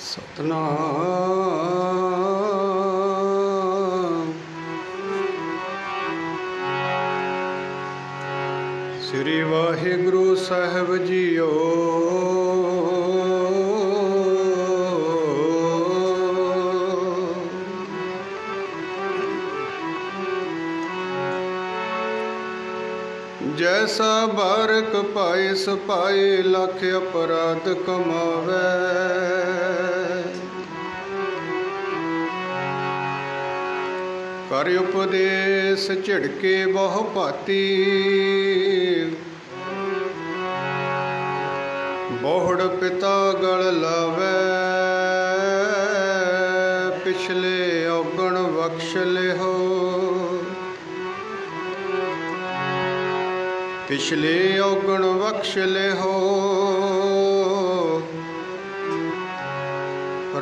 सतनाम श्री वाहिगुरु साहिब जीओ। जैसा बारक पाए सपाए लख अपराध कमावे। कर उपदेश झिड़के बहु भांति बोहड़ पिता गल लावे। पिछले औगण बख्श लिहो पिछले औगण बख्श लिहो।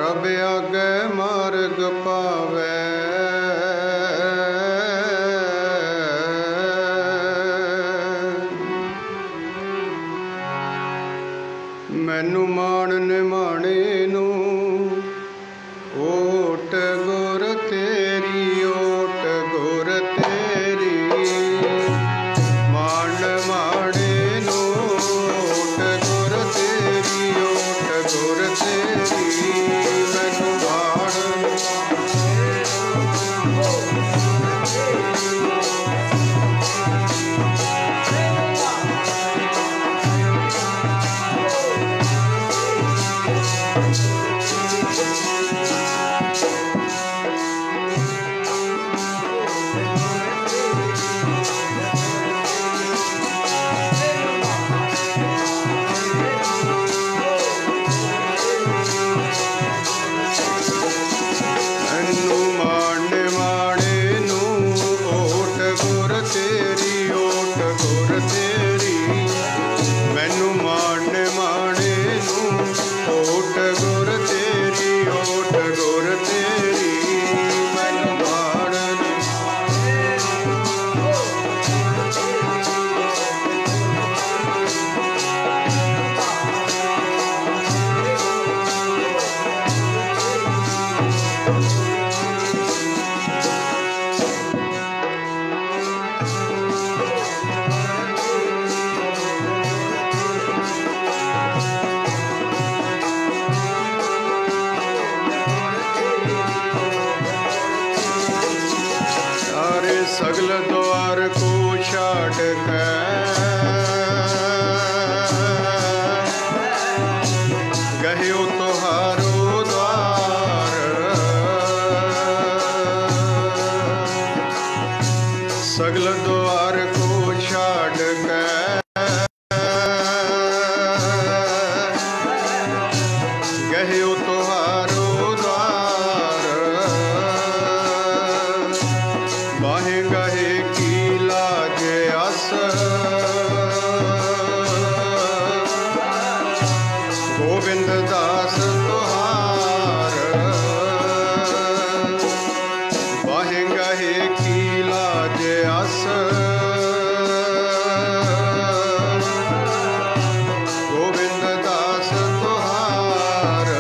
रब आगे मार्ग पावे। मैनू मान निमाणे नू ओट गुर तेरी ओट गुर तेरी। मान निमाणे नू ओट गुर तेरी ओट गुर तेरी। मैनू मान सगल द्वार को छाड़ के गहियो तोहारो द्वार। सगल द्वार को छाड़ के गहियो तोहारो द्वार। बाहें गहे की लागे आस गोविंद दास तोहार। बाहें गहे की लागे आस गोविंद दास तोहार।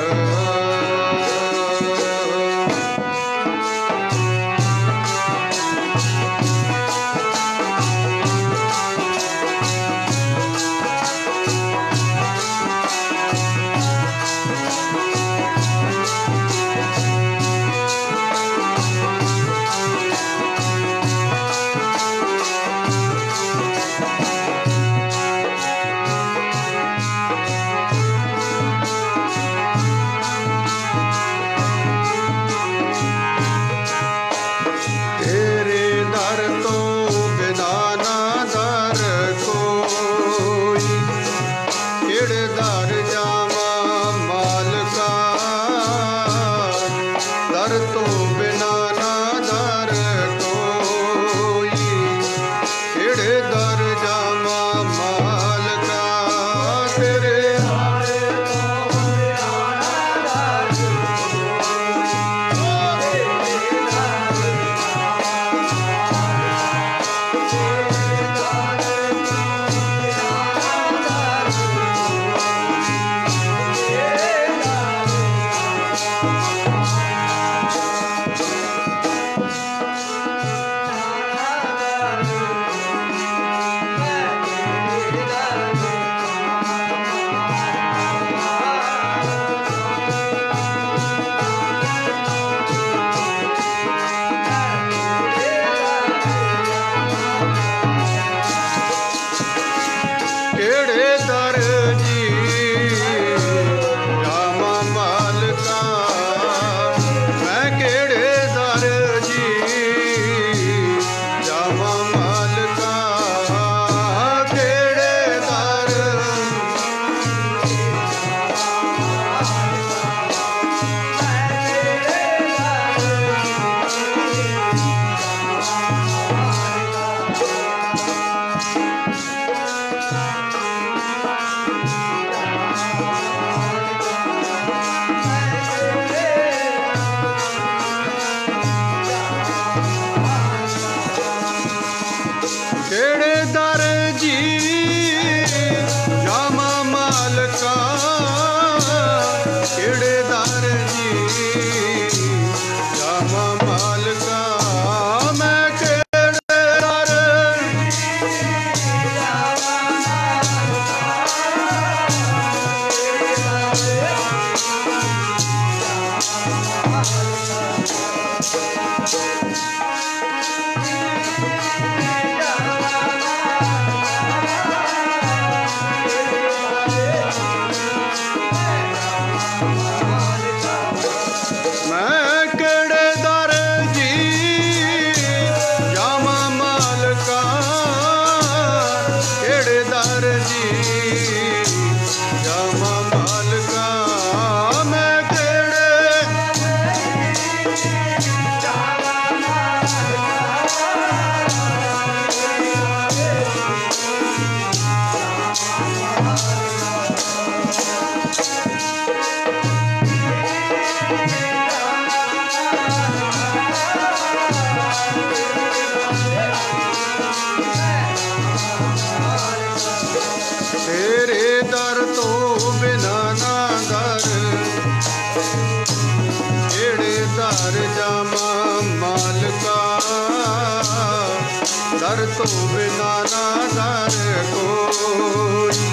दर तो बिना ना दर कोई,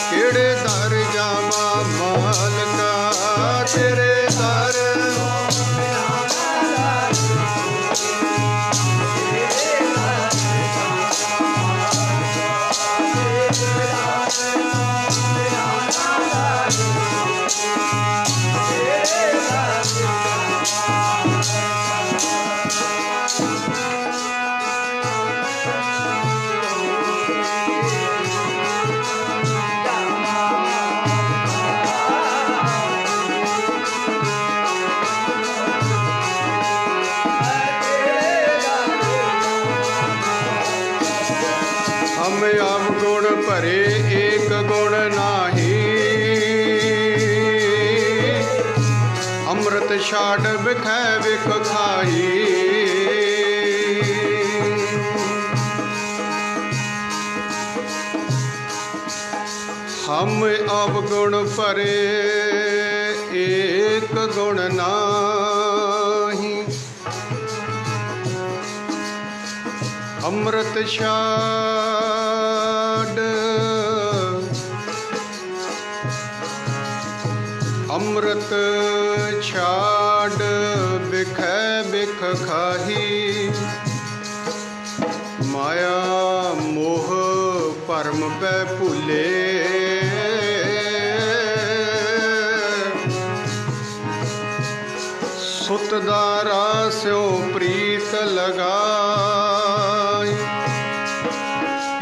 केड़े दर जावा मालका, तेरे दर अवगुण भरे एक गुण नाही, अमृत छाड़ बिखै बिख खाई। हम अवगुण भरे एक गुण नाही, अमृत छाड़ अमृत छाड़ बिखै बिख खाही। माया मोह भरम पै भूले, सुत दारा स्यों प्रीत लगाई।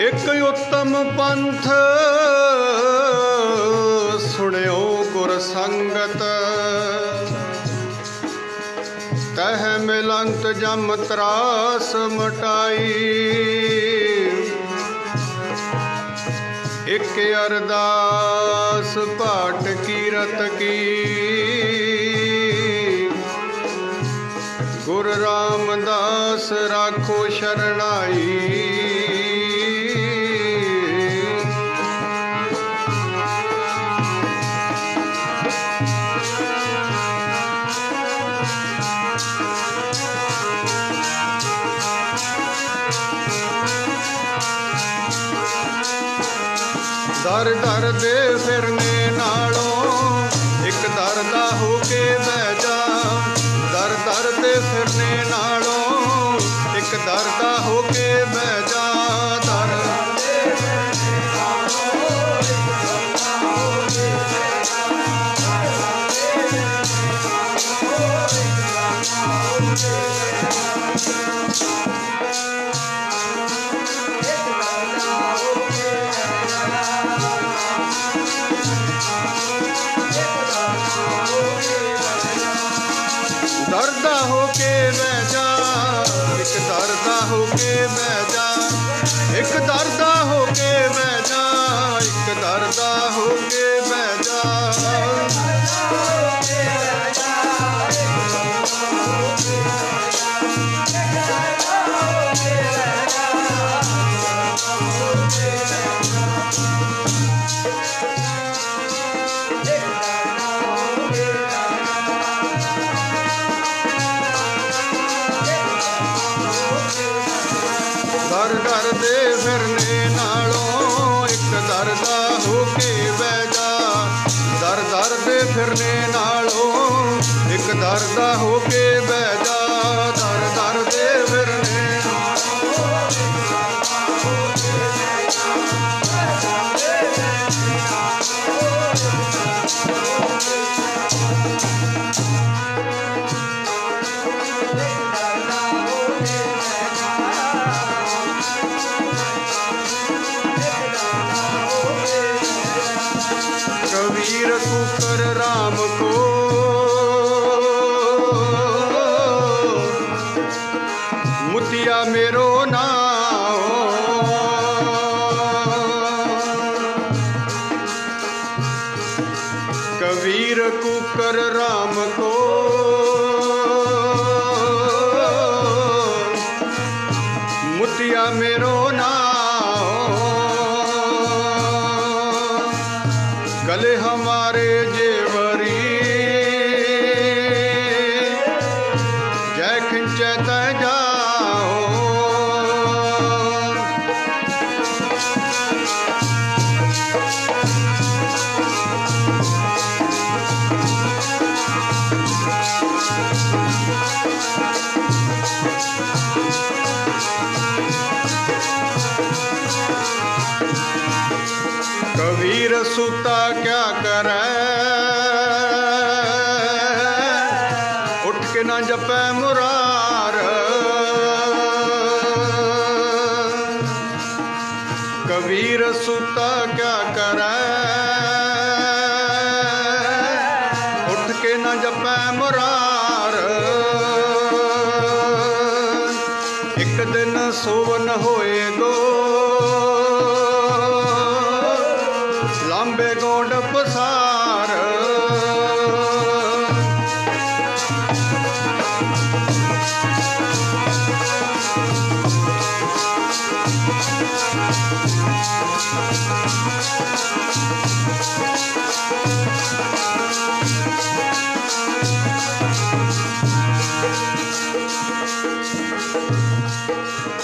एक उत्तम पंथ सुनियो गुर संगत, तह मिलंत जम त्रास मटाई। एक अरदास पाठ कीरत की, गुरु रामदास राखो शरणाई। दर दर दे फिरने नालों एक दर दा होके बह जा। दर दर दे फिरने नालों एक दर दा होके बह जा। दर दरदा होके बह जा, एक दरदा होके बह जा। एक दरदा होके बह जा, एक दरदा होके बह जा। दर दर दे फिरने ਫਿਰਨੇ ਨਾਲੋਂ ਇੱਕ ਦਰ ਦਾ ਹੋ ਕੇ ਬਹਿ ਜਾ। ਦਰ ਦਰ ਦੇ ਫਿਰਨੇ कबीर कुकर राम को मुतिया मेरो नाम। कबीर कुकर राम को मुतिया मेरो नाम। गले हमारे जेवरी जय खिंचे तय जाओ। कबीर सुता क्या करे उठ के ना जपे मुरार। कबीर सुता क्या करे उठ के ना जपे मुरार। एक दिन सोवन होएगो लांबे गोड पसार।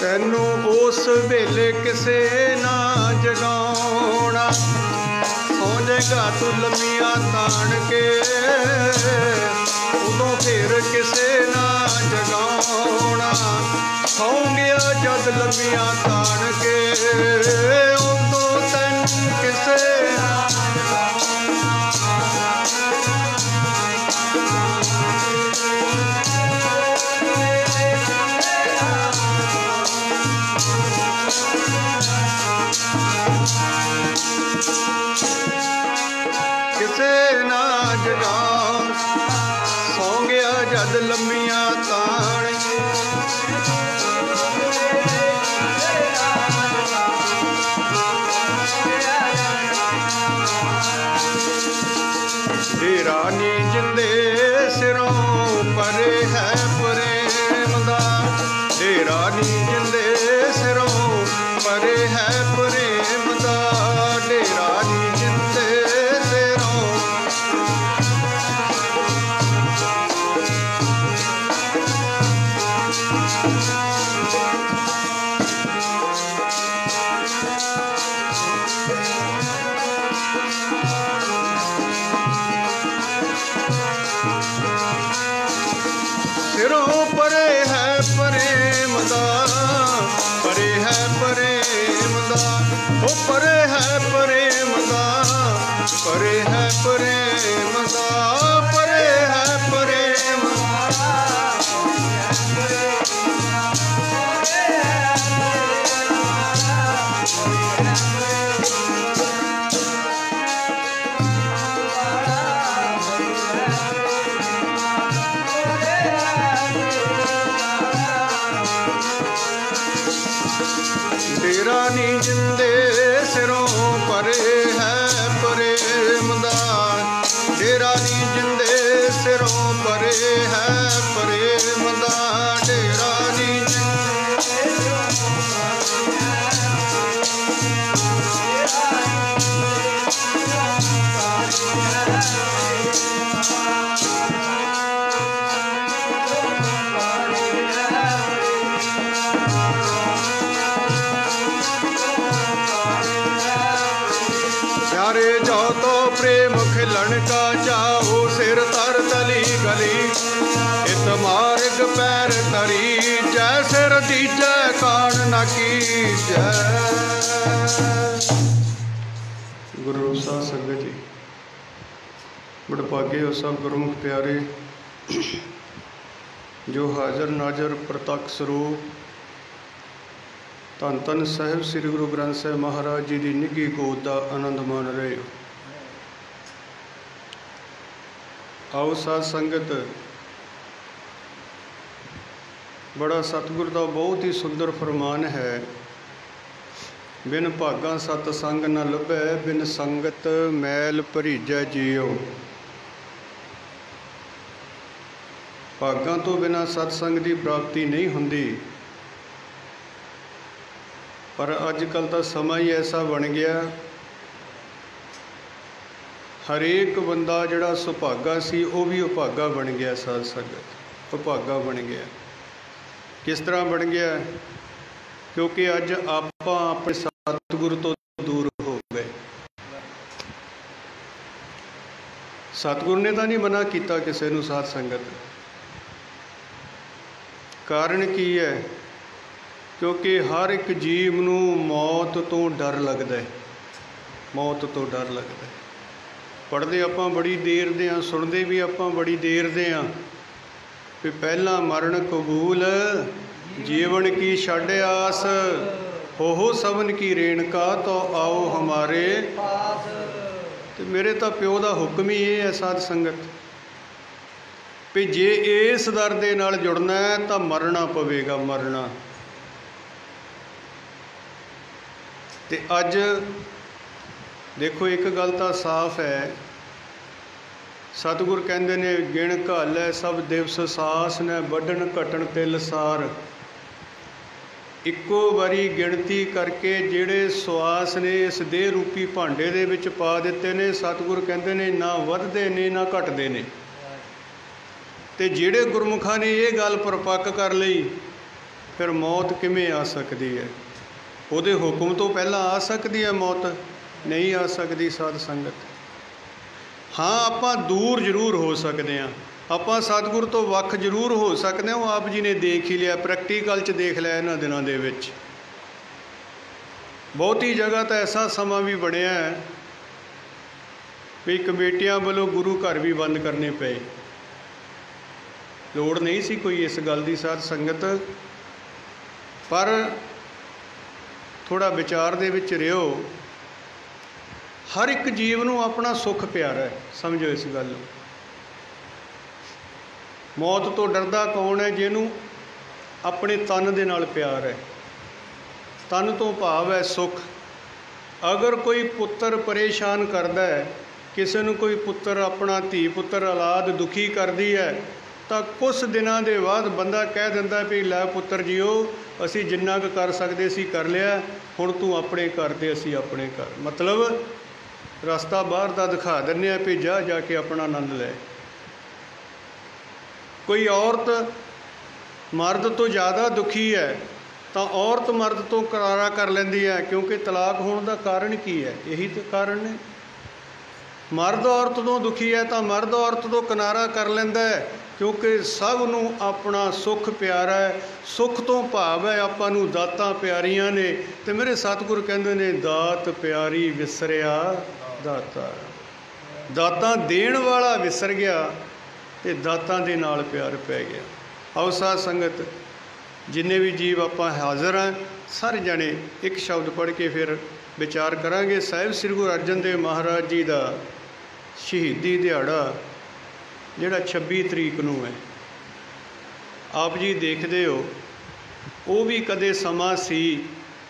तैनू उस वेले किसे ना जगाउणा। सौ जाएगा तू लम्मियां ताण के उदों फिर किसे ना जगाउणा। सौ गया जद लम्मियां ताण के उदों तैन किसे ना किसे ना जगा। सौ गया जद लम्मियां ताण तेरा नी जिंदे सिरों परे है प्रेम दा। तेरा नी जिंदे सिरों परे है प्रेम दा। तेरा नी जिंदे सिरों सिरों परे है प्रेम दा। परे है प्रेम दा। ओ परे है प्रेम दा। परे है प्रेम दा। परे है प्रेम तेरा नी जिंदे सिरों परे है प्रेम दा। तेरा नी जिंदे सिरों परे है प्रेम दा। तेरा नी प्यारे जाओ तो प्रेम खिलन नानका चाहो सिर तर तली गली, इत मार्ग पैर तरी, जय सिर दीजै कान न कीजै। गुरु साध संगत जी, बड़भागे हो सब गुरमुख प्यारे, जो हाजर नाजर प्रतक्ष स्वरूप धन धन साहिब श्री गुरु ग्रंथ साहिब महाराज जी की निघी गोद का आनंद मान रहे हो। आओ साध संगत, बड़ा सतगुर का बहुत ही सुंदर फरमान है, बिन भागा सतसंग न लभै, बिन संगत मैल भरीजै जियो। भागां तो बिना सतसंग की प्राप्ति नहीं होंदी, पर अजकल तो समा ही ऐसा बन गया, हरेक बंदा जिहड़ा सुभागा सी वो भी उभागा बन गया। साध संगत उभागा बन गया। किस तरह बन गया? क्योंकि अज आपां अपने सतगुरु तो दूर हो गए। सतगुरु ने तो नहीं मना किया किसी नूं साध संगत, कारण की है? क्योंकि हर एक जीव नूं मौत तो डर लगदा है, मौत तो डर लगदा है। पढ़ते आपां बड़ी देर दे हां, सुनते भी आपां बड़ी देर दे हां कि पहला मरण कबूल, जीवन की छड़ आस, हो सबन की रेणका, तो आओ हमारे पास। तो मेरे तो प्यो का हुक्म ही ये है साध संगत भी जे इस दर दे नाल जुड़ना है तो मरना पवेगा, मरना। ते अज देखो एक गल तो साफ है, सतगुर कहते ने गिण घालै सब दिवस सास ने, वढण घटण तिल सार। इक्को बारी गिणती करके जिहड़े सुआस ने इस देह रूपी भांडे दे विच पा दिते ने, सतगुर कहते ने ना वधदे ने ना घटदे ने। ते जिहड़े गुरमुखां ने ये गल परपक्क कर लई, फिर मौत किवें आ सकती है? ਉਹਦੇ हुक्म तो पहला आ सकती है मौत? नहीं आ सकती साध संगत। हाँ आपां दूर जरूर हो सकते हैं, आपां सतगुर तो वख जरूर हो सकते हैं। वो आप जी ने देख ही लिया, प्रैक्टिकल च देख लिया इन्हां दिनां दे विच। बहुती जगह तो ऐसा समा भी बनया है भी कमेटियां वालों गुरु घर भी बंद करने पे। लोड़ नहीं सी कोई इस गल की साध संगत, पर थोड़ा विचार दे विच रहियो। हर एक जीव नूं अपना सुख प्यारा है, समझो इस गल। मौत तो डरदा कौन है? जिन्हों अपने तन दे नाल प्यार है। तन तो भाव है सुख। अगर कोई पुत्र परेशान करदा है, किसी नूं कोई पुत्र अपना धी पुत्र औलाद दुखी करदी है, तो कुछ दिनों के बाद बंदा कह दिंदा भी लै पुत्र जीओ, असी जिन्ना क कर सकते सी कर लिया, हुण तू अपने घर ते असी अपने घर। मतलब रास्ता बाहर का दिखा दिंदे भी जा जाके अपना आनंद लै। कोई औरत मर्द तो ज़्यादा दुखी है तो औरत मर्द तो करारा कर लैंदी है, क्योंकि तलाक होने का कारण की है? यही तो कारण ने। मर्द औरत तो दुखी है तो मर्द औरत तो किनारा कर लैंदा है, क्योंकि सब नूं अपना सुख प्यारा है। सुख तो भाव है आपां नूं दातां प्यारियां ने, ते मेरे सतगुर कहंदे ने दात प्यारी विसरिया दाता। दातां देण वाला विसर गया ते दातां दे नाल प्यार पै गया। आओ साध संगत, जिन्ने भी जीव आपां हाज़र हैं, सारे जने एक शब्द पढ़ के फिर विचार करांगे। साहिब श्री गुरु अर्जन देव महाराज जी का शहीदी दिहाड़ा जिहड़ा 26 तरीक नूं है, आप जी देखते हो, वो भी कदे समा सी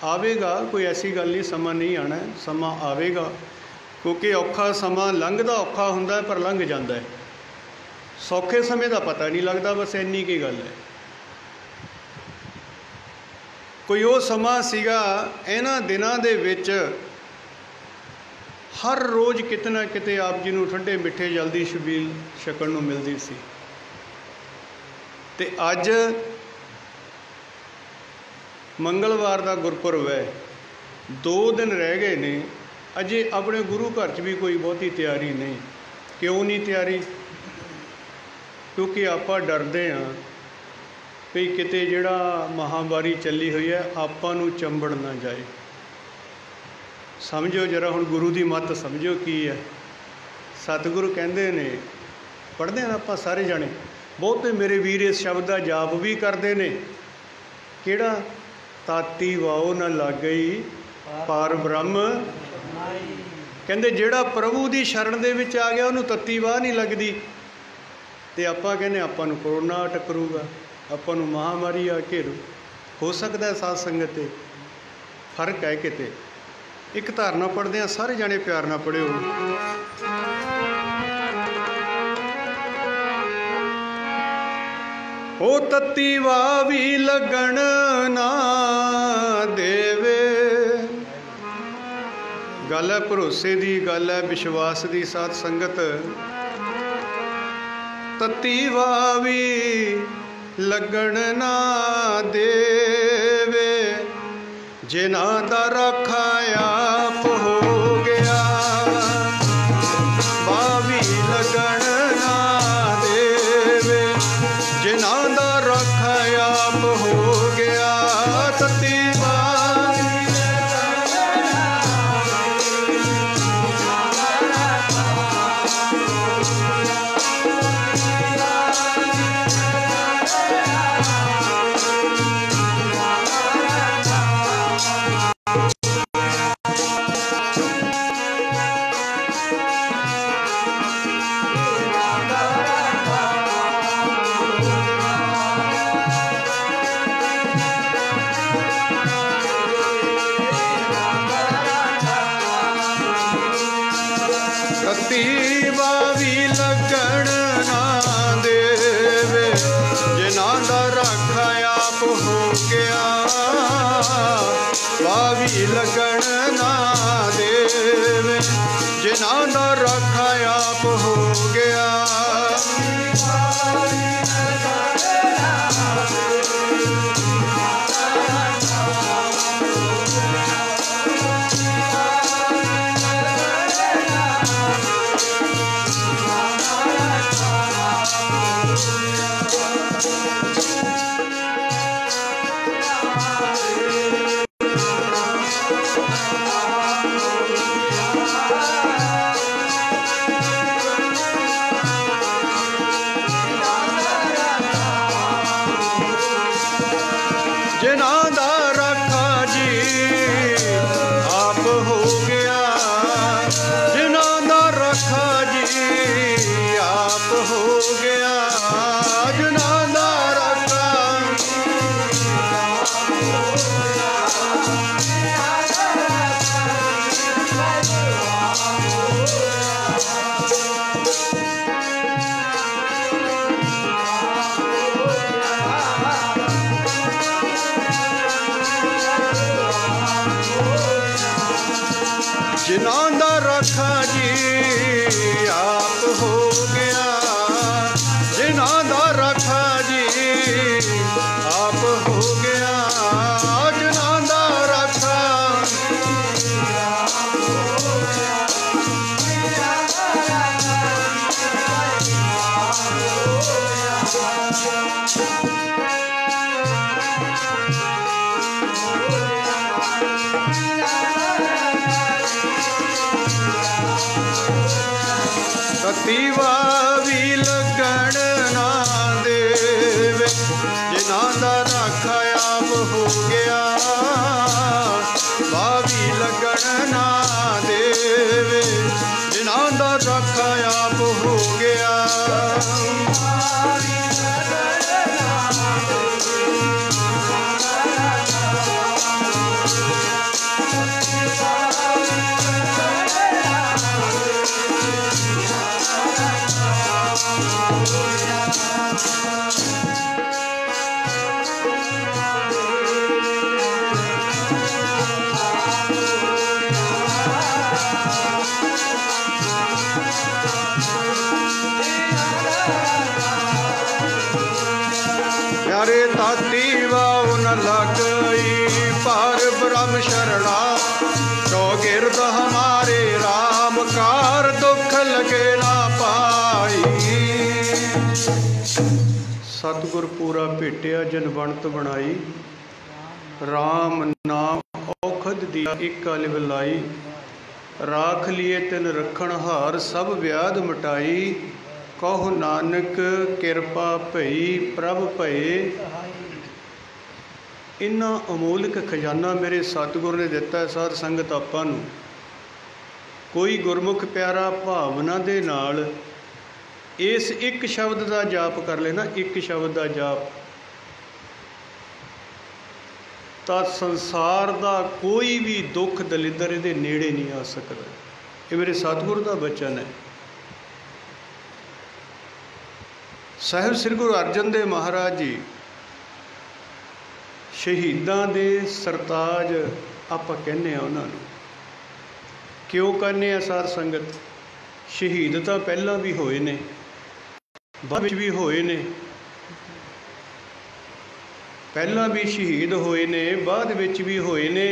आवेगा, कोई ऐसी गल नहीं समा नहीं आना, समा आवेगा। क्योंकि औखा समा लंघदा औखा हुंदा है, पर लंघ जाता है। सौखे समय का पता नहीं लगता, बस इन्नी की गल है। कोई वो समा सीगा इन्हां दिनां दे विच हर रोज़ किते ना किते आप जी नूं ठंडे मिठे जल्दी छबील छकण नूं मिलदी सी। ते अज मंगलवार का गुरपुरब है, 2 दिन रह गए ने, अजे अपने गुरु घर च भी कोई बहुती तैयारी नहीं। क्यों नहीं तैयारी? क्योंकि आप डरते हाँ भी किते जिहड़ा महामारी चली हुई है आपां नूं चंबड़ ना जाए। समझो जरा हुण गुरु की मत समझो की है। सतगुरु कहते ने, पढ़ते हैं आपां सारे जाने, बहुते मेरे वीर इस शब्द का जाप भी करते हैं, किहड़ा ताती वाओ न लग गई पार ब्रह्म। कहते जिहड़ा प्रभु की शरण दे विच आ गया उन्होंने तत्ती वाह नहीं लगती। तो आपां कहने आपां नूं कोरोना टकरूगा, आपां नूं महामारी आ घेरू। हो सकता है साध संगत ते फर्क है किते। एक धारणा पढ़ते हैं, सारे जाने प्यार नाल पढ़िओ। ओ तत्ती वाह भी लगन ना देवे। गल है भरोसे की, गल है विश्वास की। साध संगत तत्ती वाह भी लगन ना देवे, जिन्हां दा राखा आप हो गया। वाह भी लगन ना देवे, जिन्हां दा राखा आप हो गया। तत्ती लगन ना देवे, जिन्हां दा राखा आप हो गया। जिन्हां दा राखा जी आप हो गया। जिन्हां दा राखा जी आप हो गया। जिन्हां दा राखा तत्ती वाह भी लगन ना देवे, जिन्हां दा राखा आप हो गया। वाह भी लगन ना देवे, जिन्हां दा राखा आप हो गया। प्यारे ताती वाह न लगई पार ब्रह्म शरणा। तो गिरद हमारे राम कार दुख लगे ना पा। सतगुर पूरा भेटिया जन बनत बनाई, राम नाम औखद दिया एक अलिव लाई। राख लिए तिन रखण हार सब व्याध मिटाई, कहो नानक किरपा भई प्रभ भये। इन्ना अमोलक खजाना मेरे सतगुर ने दिता है साध संगत आपां नूं। कोई गुरमुख प्यारा भावना दे नाल इस एक शब्द का जाप कर लेना, एक शब्द का जाप, तो संसार का कोई भी दुख दलिद्र इहदे नेड़े नहीं आ सकता। ये मेरे सतगुरु का बचन है। साहिब श्री गुरु अर्जन देव महाराज जी शहीदां दे सरताज आपां कहने उन्होंने, क्यों कहने साध संगत? शहीद तो पहला भी होए ने, बाद भी होए ने, पहला भी शहीद होए ने, बाद विच भी होए ने,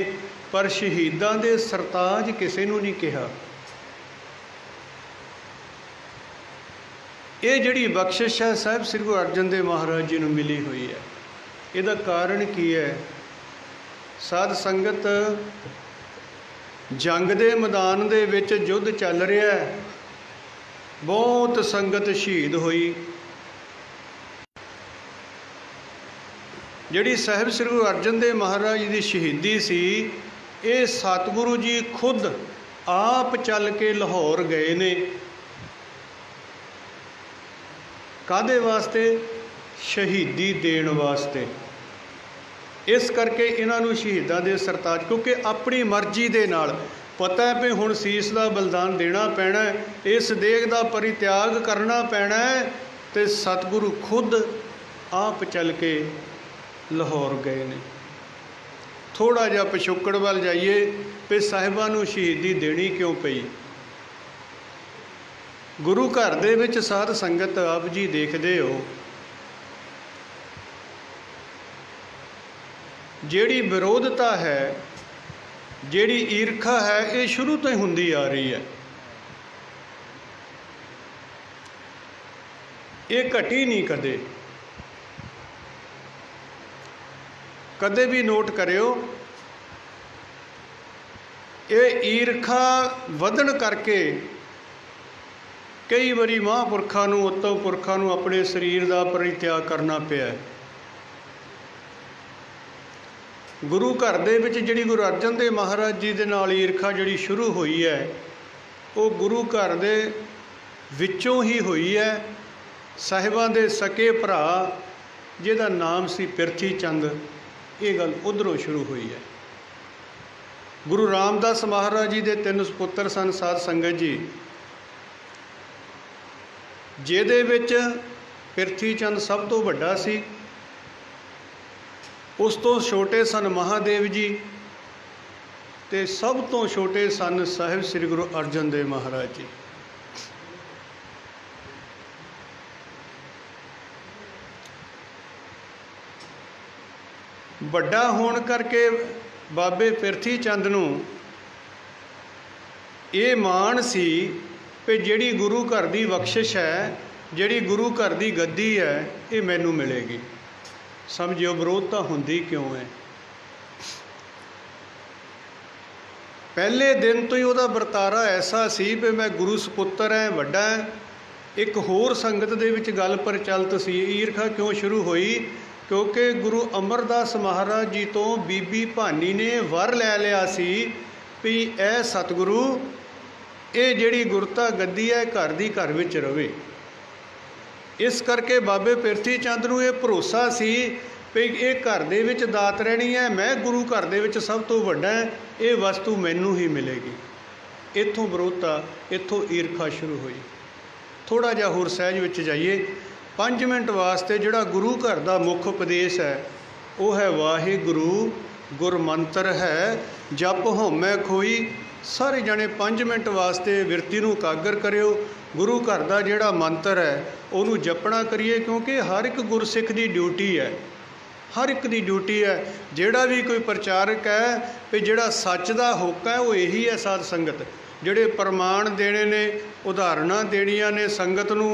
पर शहीदां दे सरताज किसी नूं नहीं कहा। ये जिहड़ी बख्शिश है साहिब श्री गुरु अर्जन देव महाराज जी नूं मिली हुई है। इहदा कारण की है? साध संगत, जंग दे मैदान दे विच युद्ध चल रहा है, बहुत संगत शहीद हुई। जिहड़ी साहिब श्री गुरु अर्जन देव महाराज जी की शहीदी सी, ये सतगुरु जी खुद आप चल के लाहौर गए ने। कादे वास्ते? शहीदी देण वास्ते। इस करके इन्हां नूं शहीदां दे सरताज, क्योंकि अपनी मर्जी दे नाल पता है भी हुण सीस का बलिदान देना पैना है, इस देह का परित्याग करना पैना है, तो सतगुरु खुद आप चल के लाहौर गए ने। थोड़ा जिहा पिछोकड़ वाल जाइए भी साहिबां नूं शहीदी देनी क्यों पई। गुरु घर दे विच साध संगत आप जी देखते हो, जिहड़ी विरोधता है, जिहड़ी ईर्खा है, ये शुरू तो ही हुंदी आ रही है। ये घटी नहीं कदे। कदे भी नोट करियो, ये ईर्खा वधन करके कई बारी महापुरखों नूं, उत्तम पुरखों नूं अपने शरीर का परित्याग करना पिया। गुरु घर दे विच जिहड़ी गुरु अर्जन देव महाराज जी दे नाल ईर्खा जिहड़ी शुरू हुई है, वो गुरु घर दे विचों ही हुई है। साहिबां दे सके भरा जिहदा नाम सी पिरथी चंद, ये गल उधरों शुरू हुई है। गुरु रामदास महाराज जी दे 3 सुपुत्र सन साध संगत जी, जिहदे विच पिरथी चंद सब तो वड्डा सी। उस तो छोटे सन महादेव जी, ते सब तो छोटे सन साहिब श्री गुरु अर्जन देव महाराज जी। ਵੱਡਾ होने करके बाबे पिरथी चंद नूं ये मान सी कि जिहड़ी गुरु घर की बख्शिश है, जिहड़ी गुरु घर की गद्दी है, ये मैनू मिलेगी। समझियो विरोधता हुंदी क्यों है। पहले दिन तो ही उहदा वरतारा ऐसा सी कि मैं गुरु सपुत्र है, वड्डा है। एक होर संगत दे विच गल प्रचलित सी। ईर्खा क्यों शुरू हुई? क्योंकि गुरु अमरदास महाराज जी तो बीबी भानी ने वर लै लिया सी भी ए सतगुरु, ये जिहड़ी गुरता गद्दी है घर दी घर विच रवे। इस करके बाबे पिरथी चंद नूं ये भरोसा सी भी ये घर दे विच दात रहनी है, मैं गुरु घर दे विच सब तो वड्डा है, ये वस्तु मैनू ही मिलेगी। इत्थों विरोधता, इत्थों ईर्खा शुरू हुई। थोड़ा जिहा होर सहज विच जाइए। 5 मिनट वास्ते जिहड़ा गुरु घर का मुख उपदेश है वो है वाहिगुरु गुरमंत्र है, जप होमै खोई। सारे जने 5 मिनट वास्ते विरती नूं कागर करियो। गुरु घर का जिहड़ा मंत्र है उहनूं जपना करिए, क्योंकि हर एक गुरसिख की ड्यूटी है, हर एक की ड्यूटी है। जिहड़ा भी कोई प्रचारक है भी जिहड़ा सच का होका है वो यही है। साध संगत जिहड़े प्रमाण देने ने, उदाहरणां देणियां ने संगत नूं,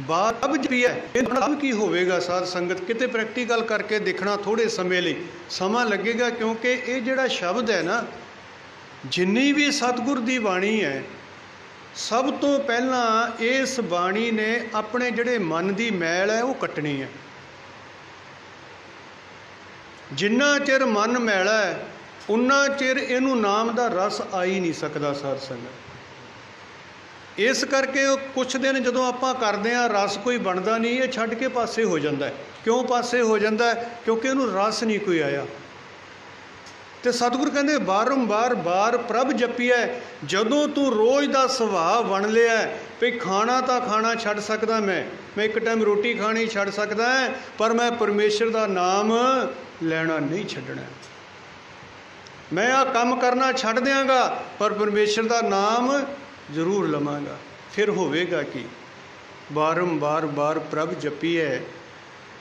ਬਾਰ ਜਪੀਐ, ਇਹ ਲਾਭ ਕੀ ਹੋਵੇਗਾ ਸਾਧ ਸੰਗਤ? ਕਿਤੇ ਪ੍ਰੈਕਟੀਕਲ ਕਰਕੇ ਦੇਖਣਾ ਥੋੜ੍ਹੇ ਸਮੇਂ ਲਈ ਸਮਾਂ ਲੱਗੇਗਾ, ਕਿਉਂਕਿ ਇਹ ਜਿਹੜਾ ਸ਼ਬਦ ਹੈ ਨਾ, ਜਿੰਨੀ ਵੀ ਸਤਿਗੁਰ ਦੀ ਬਾਣੀ ਹੈ, ਸਭ ਤੋਂ ਪਹਿਲਾਂ ਇਸ ਬਾਣੀ ਨੇ ਆਪਣੇ ਜਿਹੜੇ ਮਨ ਦੀ ਮੈਲ ਹੈ ਉਹ ਕੱਟਣੀ ਹੈ। ਜਿੰਨਾ ਚਿਰ ਮਨ ਮੈਲਾ ਹੈ ਉਨਾ ਚਿਰ ਇਹਨੂੰ ਨਾਮ ਦਾ ਰਸ ਆ ਹੀ ਨਹੀਂ ਸਕਦਾ ਸਾਧ ਸੰਗਤ। ਇਸ ਕਰਕੇ ਉਹ ਕੁਛ ਦਿਨ ਜਦੋਂ ਆਪਾਂ ਕਰਦੇ ਹਾਂ ਰਸ ਕੋਈ ਬਣਦਾ ਨਹੀਂ, ਇਹ ਛੱਡ ਕੇ ਪਾਸੇ ਹੋ ਜਾਂਦਾ। ਕਿਉਂ ਪਾਸੇ ਹੋ ਜਾਂਦਾ? ਕਿਉਂਕਿ ਇਹਨੂੰ ਰਸ ਨਹੀਂ ਕੋਈ ਆਇਆ। ਤੇ ਸਤਿਗੁਰ ਕਹਿੰਦੇ ਬਾਰੰਬਾਰ ਬਾਰ ਪ੍ਰਭ ਜਪੀਐ। ਜਦੋਂ ਤੂੰ ਰੋਜ਼ ਦਾ ਸੁਭਾਅ ਬਣ ਲਿਆ ਵੀ ਖਾਣਾ ਤਾਂ ਖਾਣਾ ਛੱਡ ਸਕਦਾ, ਮੈਂ ਇੱਕ ਟਾਈਮ ਰੋਟੀ ਖਾਣੀ ਛੱਡ ਸਕਦਾ, ਪਰ ਮੈਂ ਪਰਮੇਸ਼ਰ ਦਾ ਨਾਮ ਲੈਣਾ ਨਹੀਂ ਛੱਡਣਾ। ਮੈਂ ਆਹ ਕੰਮ ਕਰਨਾ ਛੱਡ ਦਿਆਂਗਾ ਪਰ ਪਰਮੇਸ਼ਰ ਦਾ ਨਾਮ ਜ਼ਰੂਰ ਲਵਾਂਗਾ। ਫਿਰ ਹੋਵੇਗਾ ਕੀ? ਬਾਰੰਬਾਰ ਬਾਰ ਪ੍ਰਭ ਜਪੀਐ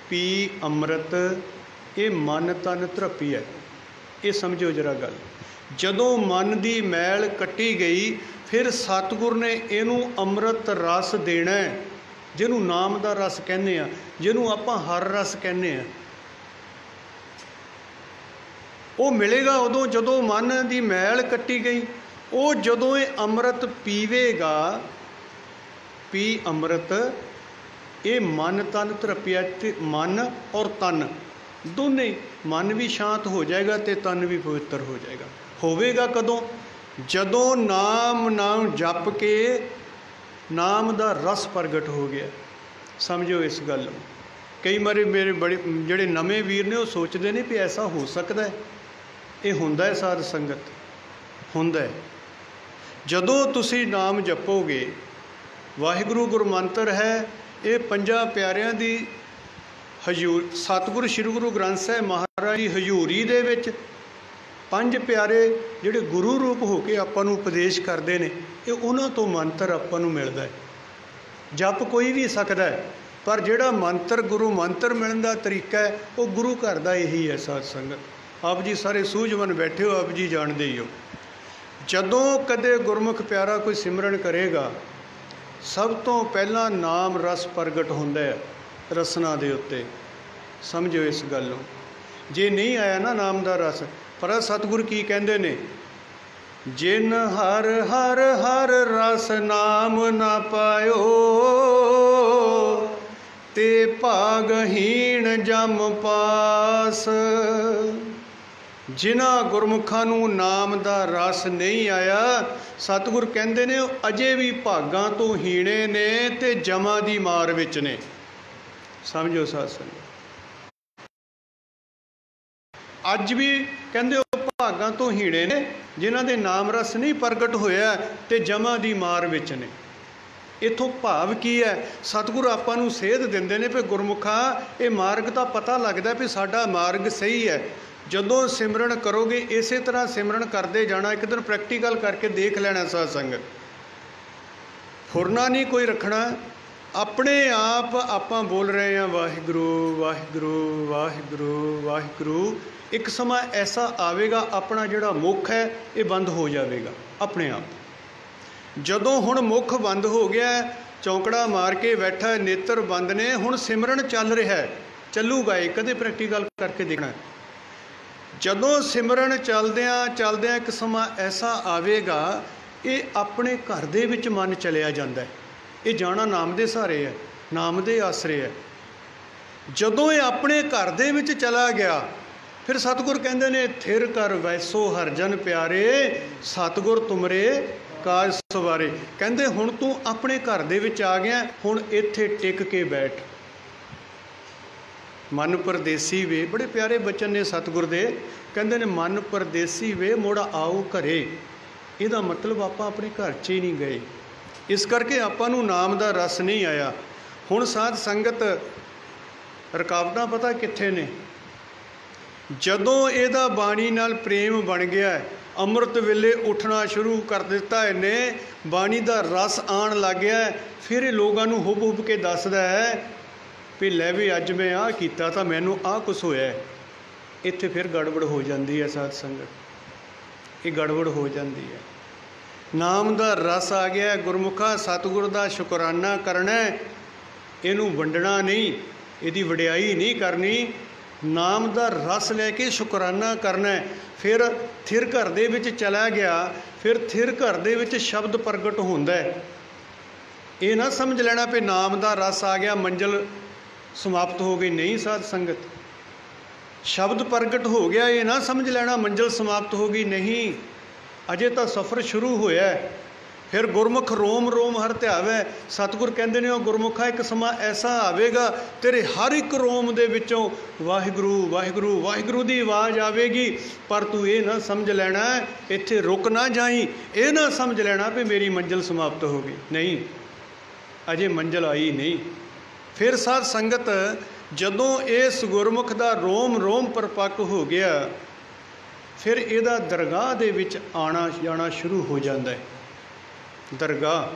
ਪੀ ਅੰਮ੍ਰਿਤ, ਇਹ ਮਨ ਤਨ ਧਰਪੀਐ। ਇਹ ਸਮਝੋ ਜਰਾ ਗੱਲ। ਜਦੋਂ ਮਨ ਦੀ ਮੈਲ ਕੱਟੀ ਗਈ, ਫਿਰ ਸਤਿਗੁਰ ਨੇ ਇਹਨੂੰ ਅੰਮ੍ਰਿਤ ਰਸ ਦੇਣਾ, ਜਿਹਨੂੰ ਨਾਮ ਦਾ ਰਸ ਕਹਿੰਦੇ ਆ, ਜਿਹਨੂੰ ਆਪਾਂ ਹਰ ਰਸ ਕਹਿੰਦੇ ਆ। ਉਹ ਮਿਲੇਗਾ ਉਦੋਂ ਜਦੋਂ ਮਨ ਦੀ ਮੈਲ ਕੱਟੀ ਗਈ। ਉਹ ਜਦੋਂ ਇਹ ਅੰਮ੍ਰਿਤ ਪੀਵੇਗਾ, ਪੀ ਅੰਮ੍ਰਿਤ, ਇਹ ਮਨ ਤਨ ਧਰਪਿਆ। ਤੇ ਮਨ ਔਰ ਤਨ ਦੋਨੇ, ਮਨ ਵੀ ਸ਼ਾਂਤ ਹੋ ਜਾਏਗਾ ਤੇ ਤਨ ਵੀ ਪਵਿੱਤਰ ਹੋ ਜਾਏਗਾ। ਹੋਵੇਗਾ ਕਦੋਂ? ਜਦੋਂ ਨਾਮ ਜਪ ਕੇ ਨਾਮ ਦਾ ਰਸ ਪ੍ਰਗਟ ਹੋ ਗਿਆ। ਸਮਝੋ ਇਸ ਗੱਲ ਨੂੰ। ਕਈ ਵਾਰੀ ਮੇਰੇ ਬੜੇ ਜਿਹੜੇ ਨਵੇਂ ਵੀਰ ਨੇ ਉਹ ਸੋਚਦੇ ਨੇ ਵੀ ਐਸਾ ਹੋ ਸਕਦਾ ਹੈ। ਇਹ ਹੁੰਦਾ ਹੈ ਸਾਧ ਸੰਗਤ, ਹੁੰਦਾ ਹੈ। ਜਦੋਂ ਤੁਸੀਂ ਨਾਮ ਜਪੋਗੇ, ਵਾਹਿਗੁਰੂ ਗੁਰਮੰਤਰ ਹੈ, ਇਹ ਪੰਜਾਂ ਪਿਆਰਿਆਂ ਦੀ ਹਜ਼ੂਰ, ਸਤਿਗੁਰੂ ਸ਼੍ਰੀ ਗੁਰੂ ਗ੍ਰੰਥ ਸਾਹਿਬ ਮਹਾਰਾਜ ਦੀ ਹਜ਼ੂਰੀ ਦੇ ਵਿੱਚ ਪੰਜ ਪਿਆਰੇ ਜਿਹੜੇ ਗੁਰੂ ਰੂਪ ਹੋ ਕੇ ਆਪਾਂ ਨੂੰ ਉਪਦੇਸ਼ ਕਰਦੇ ਨੇ, ਇਹ ਉਹਨਾਂ ਤੋਂ ਮੰਤਰ ਆਪਾਂ ਨੂੰ ਮਿਲਦਾ ਹੈ। ਜਪ ਕੋਈ ਵੀ ਸਕਦਾ ਹੈ, ਪਰ ਜਿਹੜਾ ਮੰਤਰ ਗੁਰੂ ਮੰਤਰ ਮਿਲਣ ਦਾ ਤਰੀਕਾ ਹੈ ਉਹ ਗੁਰੂ ਘਰ ਦਾ ਇਹੀ ਹੈ ਸਾਧ ਸੰਗਤ। ਆਪ ਜੀ ਸਾਰੇ ਸੂਝਵਾਨ ਬੈਠੇ ਹੋ, ਆਪ ਜੀ ਜਾਣਦੇ ਹੀ ਹੋ। ਜਦੋਂ ਕਦੇ ਗੁਰਮੁਖ ਪਿਆਰਾ ਕੋਈ ਸਿਮਰਨ ਕਰੇਗਾ, ਸਭ ਤੋਂ ਪਹਿਲਾਂ ਨਾਮ ਰਸ ਪ੍ਰਗਟ ਹੁੰਦਾ ਹੈ ਰਸਨਾ ਦੇ ਉੱਤੇ। ਸਮਝੋ ਇਸ ਗੱਲ ਨੂੰ। ਜੇ ਨਹੀਂ ਆਇਆ ਨਾ ਨਾਮ ਦਾ ਰਸ, ਪਰ ਸਤਿਗੁਰ ਕੀ ਕਹਿੰਦੇ ਨੇ? ਜਿਨ ਹਰ ਹਰ ਹਰ ਰਸ ਨਾਮ ਨਾ ਪਾਇਓ, ਤੇ ਭਾਗਹੀਣ ਜਮ ਪਾਸ। ਜਿਨ੍ਹਾਂ ਗੁਰਮੁਖਾਂ ਨੂੰ ਨਾਮ ਦਾ ਰਸ ਨਹੀਂ ਆਇਆ, ਸਤਿਗੁਰ ਕਹਿੰਦੇ ਨੇ ਉਹ ਅਜੇ ਵੀ ਭਾਗਾਂ ਤੋਂ ਹੀਣੇ ਨੇ ਤੇ ਜਮਾਂ ਦੀ ਮਾਰ ਵਿੱਚ ਨੇ। ਸਮਝੋ ਸਾਧ ਸੰਗਤ, ਅੱਜ ਵੀ ਕਹਿੰਦੇ ਉਹ ਭਾਗਾਂ ਤੋਂ ਹੀਣੇ ਨੇ ਜਿਨ੍ਹਾਂ ਦੇ ਨਾਮ ਰਸ ਨਹੀਂ ਪ੍ਰਗਟ ਹੋਇਆ ਤੇ ਜਮਾਂ ਦੀ ਮਾਰ ਵਿੱਚ ਨੇ। ਇੱਥੋਂ ਭਾਵ ਕੀ ਹੈ? ਸਤਿਗੁਰ ਆਪਾਂ ਨੂੰ ਸੇਧ ਦਿੰਦੇ ਨੇ ਵੀ ਗੁਰਮੁਖਾਂ, ਇਹ ਮਾਰਗ ਤਾਂ ਪਤਾ ਲੱਗਦਾ ਵੀ ਸਾਡਾ ਮਾਰਗ ਸਹੀ ਹੈ। ਜਦੋਂ ਸਿਮਰਨ ਕਰੋਗੇ ਇਸੇ ਤਰ੍ਹਾਂ ਸਿਮਰਨ ਕਰਦੇ ਜਾਣਾ। ਇੱਕ ਦਿਨ ਪ੍ਰੈਕਟੀਕਲ ਕਰਕੇ ਦੇਖ ਲੈਣਾ ਸਾਧ ਸੰਗਤ। ਫੁਰਨਾ ਨਹੀਂ ਕੋਈ ਰੱਖਣਾ। ਆਪਣੇ ਆਪ ਆਪਾਂ ਬੋਲ ਰਹੇ ਹਾਂ ਵਾਹਿਗੁਰੂ ਵਾਹਿਗੁਰੂ ਵਾਹਿਗੁਰੂ ਵਾਹਿਗੁਰੂ। ਇੱਕ ਸਮਾਂ ਐਸਾ ਆਵੇਗਾ ਆਪਣਾ ਜਿਹੜਾ ਮੁੱਖ ਹੈ ਇਹ ਬੰਦ ਹੋ ਜਾਵੇਗਾ ਆਪਣੇ ਆਪ। ਜਦੋਂ ਹੁਣ ਮੁੱਖ ਬੰਦ ਹੋ ਗਿਆ, ਚੌਂਕੜਾ ਮਾਰ ਕੇ ਬੈਠਾ, ਨੇਤਰ ਬੰਦ ਨੇ, ਹੁਣ ਸਿਮਰਨ ਚੱਲ ਰਿਹਾ, ਚੱਲੂਗਾ। ਇਹ ਕਦੇ ਪ੍ਰੈਕਟੀਕਲ ਕਰਕੇ ਦੇਖਣਾ। ਜਦੋਂ ਸਿਮਰਨ ਚਲਦਿਆਂ ਚਲਦਿਆਂ ਇੱਕ ਸਮਾਂ ਐਸਾ ਆਵੇਗਾ, ਇਹ ਆਪਣੇ ਘਰ ਦੇ ਵਿੱਚ ਮਨ ਚਲਿਆ ਜਾਂਦਾ ਹੈ। ਇਹ ਜਾਣਾ ਨਾਮ ਦੇ ਸਹਾਰੇ ਹੈ, ਨਾਮ ਦੇ ਆਸਰੇ ਹੈ। ਜਦੋਂ ਇਹ ਆਪਣੇ ਘਰ ਦੇ ਵਿੱਚ ਚਲਾ ਗਿਆ, ਫਿਰ ਸਤਿਗੁਰ ਕਹਿੰਦੇ ਨੇ ਥਿਰ ਕਰ ਵੈਸੋ ਹਰ ਜਨ ਪਿਆਰੇ, ਸਤਿਗੁਰ ਤੁਮਰੇ ਕਾਜ ਸਵਾਰੇ। ਕਹਿੰਦੇ ਹੁਣ ਤੂੰ ਆਪਣੇ ਘਰ ਦੇ ਵਿੱਚ ਆ ਗਿਆ, ਹੁਣ ਇੱਥੇ ਟਿਕ ਕੇ ਬੈਠ। ਮਨ ਪਰਦੇਸੀ ਵੇ, ਬੜੇ ਪਿਆਰੇ ਬਚਨ ਨੇ ਸਤਿਗੁਰ ਦੇ। ਕਹਿੰਦੇ ਨੇ ਮਨ ਪਰਦੇਸੀ ਵੇ ਮੁੜ ਆਓ ਘਰੇ। ਇਹਦਾ ਮਤਲਬ ਆਪਾਂ ਆਪਣੇ ਘਰ 'ਚ ਹੀ ਨਹੀਂ ਗਏ, ਇਸ ਕਰਕੇ ਆਪਾਂ ਨੂੰ ਨਾਮ ਦਾ ਰਸ ਨਹੀਂ ਆਇਆ। ਹੁਣ ਸਾਧ ਸੰਗਤ, ਰੁਕਾਵਟਾਂ ਪਤਾ ਕਿੱਥੇ ਨੇ? ਜਦੋਂ ਇਹਦਾ ਬਾਣੀ ਨਾਲ ਪ੍ਰੇਮ ਬਣ ਗਿਆ, ਅੰਮ੍ਰਿਤ ਵੇਲੇ ਉੱਠਣਾ ਸ਼ੁਰੂ ਕਰ ਦਿੱਤਾ ਇਹਨੇ, ਬਾਣੀ ਦਾ ਰਸ ਆਉਣ ਲੱਗ ਗਿਆ, ਫਿਰ ਇਹ ਲੋਕਾਂ ਨੂੰ ਹੁਬ ਹੁਬ ਕੇ ਦੱਸਦਾ ਹੈ ਵੀ ਲੈ ਵੀ ਅੱਜ ਮੈਂ ਆਹ ਕੀਤਾ ਤਾਂ ਮੈਨੂੰ ਆਹ ਕੁਛ ਹੋਇਆ। ਇੱਥੇ ਫਿਰ ਗੜਬੜ ਹੋ ਜਾਂਦੀ ਹੈ ਸਾਧ ਸੰਗਤ, ਇਹ ਗੜਬੜ ਹੋ ਜਾਂਦੀ ਹੈ। ਨਾਮ ਦਾ ਰਸ ਆ ਗਿਆ, ਗੁਰਮੁਖਾ ਸਤਿਗੁਰ ਦਾ ਸ਼ੁਕਰਾਨਾ ਕਰਨਾ, ਇਹਨੂੰ ਵੰਡਣਾ ਨਹੀਂ, ਇਹਦੀ ਵਡਿਆਈ ਨਹੀਂ ਕਰਨੀ, ਨਾਮ ਦਾ ਰਸ ਲੈ ਕੇ ਸ਼ੁਕਰਾਨਾ ਕਰਨਾ। ਫਿਰ ਥਿਰ ਘਰ ਦੇ ਵਿੱਚ ਚਲਾ ਗਿਆ, ਫਿਰ ਥਿਰ ਘਰ ਦੇ ਵਿੱਚ ਸ਼ਬਦ ਪ੍ਰਗਟ ਹੁੰਦਾ। ਇਹ ਨਾ ਸਮਝ ਲੈਣਾ ਵੀ ਨਾਮ ਦਾ ਰਸ ਆ ਗਿਆ ਮੰਜ਼ਿਲ ਸਮਾਪਤ ਹੋ ਗਈ, ਨਹੀਂ ਸਾਧ ਸੰਗਤ। ਸ਼ਬਦ ਪ੍ਰਗਟ ਹੋ ਗਿਆ, ਇਹ ਨਾ ਸਮਝ ਲੈਣਾ ਮੰਜ਼ਿਲ ਸਮਾਪਤ ਹੋ ਗਈ, ਨਹੀਂ, ਅਜੇ ਤਾਂ ਸਫ਼ਰ ਸ਼ੁਰੂ ਹੋਇਆ। ਫਿਰ ਗੁਰਮੁਖ ਰੋਮ ਰੋਮ ਹਰ ਧਿਆਵੈ। ਸਤਿਗੁਰ ਕਹਿੰਦੇ ਨੇ ਉਹ ਗੁਰਮੁਖਾ ਇੱਕ ਸਮਾਂ ਐਸਾ ਆਵੇਗਾ ਤੇਰੇ ਹਰ ਇੱਕ ਰੋਮ ਦੇ ਵਿੱਚੋਂ ਵਾਹਿਗੁਰੂ ਵਾਹਿਗੁਰੂ ਵਾਹਿਗੁਰੂ ਦੀ ਆਵਾਜ਼ ਆਵੇਗੀ, ਪਰ ਤੂੰ ਇਹ ਨਾ ਸਮਝ ਲੈਣਾ ਇੱਥੇ ਰੁਕ ਨਾ ਜਾਈ, ਇਹ ਨਾ ਸਮਝ ਲੈਣਾ ਵੀ ਮੇਰੀ ਮੰਜ਼ਿਲ ਸਮਾਪਤ ਹੋ ਗਈ, ਨਹੀਂ, ਅਜੇ ਮੰਜ਼ਿਲ ਆਈ ਨਹੀਂ। ਫਿਰ ਸਾਧ ਸੰਗਤ ਜਦੋਂ ਇਸ ਗੁਰਮੁਖ ਦਾ ਰੋਮ ਰੋਮ ਪਰਪੱਕ ਹੋ ਗਿਆ, ਫਿਰ ਇਹਦਾ ਦਰਗਾਹ ਦੇ ਵਿੱਚ ਆਉਣਾ ਜਾਣਾ ਸ਼ੁਰੂ ਹੋ ਜਾਂਦਾ ਹੈ। ਦਰਗਾਹ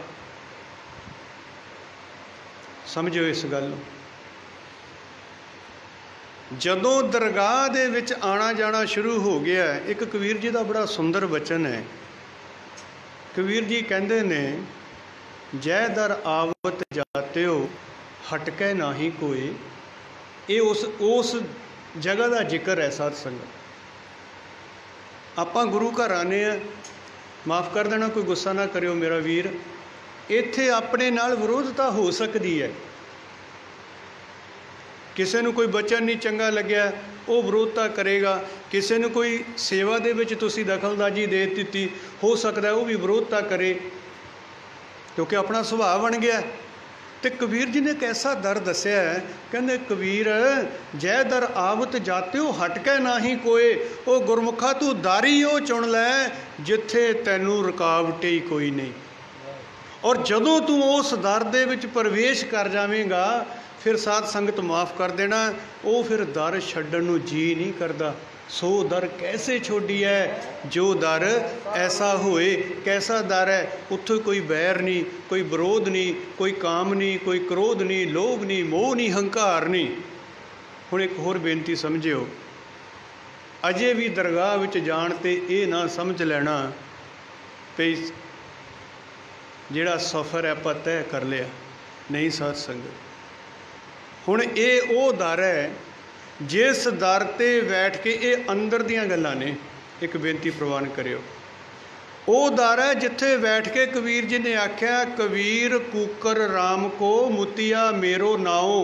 ਸਮਝੋ ਇਸ ਗੱਲ ਨੂੰ। ਜਦੋਂ ਦਰਗਾਹ ਦੇ ਵਿੱਚ ਆਉਣਾ ਜਾਣਾ ਸ਼ੁਰੂ ਹੋ ਗਿਆ, ਇੱਕ ਕਬੀਰ ਜੀ ਦਾ ਬੜਾ ਸੁੰਦਰ ਬਚਨ ਹੈ। ਕਬੀਰ ਜੀ ਕਹਿੰਦੇ ਨੇ, ਜੈ ਦਰ ਆਵਤ ਜਾਤਿਓ ਹਟਕੇ ਨਾਹੀ ਕੋਈ। ਇਹ ਉਸ ਜਗ੍ਹਾ ਦਾ ਜ਼ਿਕਰ ਹੈ ਸਾਧ ਸੰਗਤ। ਆਪਾਂ ਗੁਰੂ ਘਰ ਆਉਂਦੇ ਹਾਂ, ਮਾफ़ ਕਰ ਦੇਣਾ, ਕੋਈ ਗੁੱਸਾ ਨਾ ਕਰਿਓ ਮੇਰਾ ਵੀਰ, ਇੱਥੇ ਆਪਣੇ ਨਾਲ ਵਿਰੋਧਤਾ ਹੋ ਸਕਦੀ ਹੈ। ਕਿਸੇ ਨੂੰ ਕੋਈ ਬਚਨ ਨਹੀਂ ਚੰਗਾ ਲੱਗਿਆ, ਉਹ ਵਿਰੋਧਤਾ ਕਰੇਗਾ। ਕਿਸੇ ਨੂੰ ਕੋਈ ਸੇਵਾ ਦੇ ਵਿੱਚ ਤੁਸੀਂ ਦਖਲਅੰਦਾਜ਼ੀ ਦੇ ਦਿੱਤੀ, ਹੋ ਸਕਦਾ ਉਹ ਵੀ ਵਿਰੋਧਤਾ ਕਰੇ, ਕਿਉਂਕਿ ਆਪਣਾ ਸੁਭਾਅ ਬਣ ਗਿਆ। ਤੇ ਕਬੀਰ ਜੀ ਨੇ ਇੱਕ ਐਸਾ ਦਰ ਦੱਸਿਆ, ਕਹਿੰਦੇ ਕਬੀਰ ਜੈ ਦਰ ਆਵਤ ਜਾਤਿਓ ਹਟਕੇ ਨਾਹੀ ਕੋਏ। ਉਹ ਗੁਰਮੁਖਾ ਤੂੰ ਦਰ ਹੀ ਉਹ ਚੁਣ ਲੈ ਜਿੱਥੇ ਤੈਨੂੰ ਰੁਕਾਵਟ ਹੀ ਕੋਈ ਨਹੀਂ। ਔਰ ਜਦੋਂ ਤੂੰ ਉਸ ਦਰ ਦੇ ਵਿੱਚ ਪ੍ਰਵੇਸ਼ ਕਰ ਜਾਵੇਂਗਾ, ਫਿਰ ਸਾਧ ਸੰਗਤ ਮਾफ़ ਕਰ ਦੇਣਾ, ਉਹ ਫਿਰ ਦਰ ਛੱਡਣ ਨੂੰ ਜੀ ਨਹੀਂ ਕਰਦਾ। ਸੋ ਦਰ ਕੈਸੇ ਛੋਡੀ ਹੈ ਜੋ ਦਰ ਐਸਾ ਹੋਏ। ਕੈਸਾ ਦਰ ਹੈ? ਉੱਥੇ ਕੋਈ ਬੈਰ ਨਹੀਂ, ਕੋਈ ਵਿਰੋਧ ਨਹੀਂ, ਕੋਈ ਕਾਮ ਨਹੀਂ, ਕੋਈ ਕ੍ਰੋਧ ਨਹੀਂ, ਲੋਭ ਨਹੀਂ, ਮੋਹ ਨਹੀਂ, ਹੰਕਾਰ ਨਹੀਂ। ਹੁਣ ਇੱਕ ਹੋਰ ਬੇਨਤੀ ਸਮਝਿਓ, ਅਜੇ ਵੀ ਦਰਗਾਹ ਵਿੱਚ ਜਾਣ 'ਤੇ ਇਹ ਨਾ ਸਮਝ ਲੈਣਾ ਵੀ ਜਿਹੜਾ ਸਫ਼ਰ ਹੈ ਆਪਾਂ ਤੈਅ ਕਰ ਲਿਆ, ਨਹੀਂ ਸਾਧ ਸੰਗਤ। ਹੁਣ ਇਹ ਉਹ ਦਰ ਹੈ ਜਿਸ ਦਰ 'ਤੇ ਬੈਠ ਕੇ, ਇਹ ਅੰਦਰ ਦੀਆਂ ਗੱਲਾਂ ਨੇ, ਇੱਕ ਬੇਨਤੀ ਪ੍ਰਵਾਨ ਕਰਿਓ। ਉਹ ਦਰ ਹੈ ਜਿੱਥੇ ਬੈਠ ਕੇ ਕਬੀਰ ਜੀ ਨੇ ਆਖਿਆ, ਕਬੀਰ ਕੂਕਰ ਰਾਮ ਕੋ ਮੁਤੀਆ ਮੇਰੋ ਨਾਉ।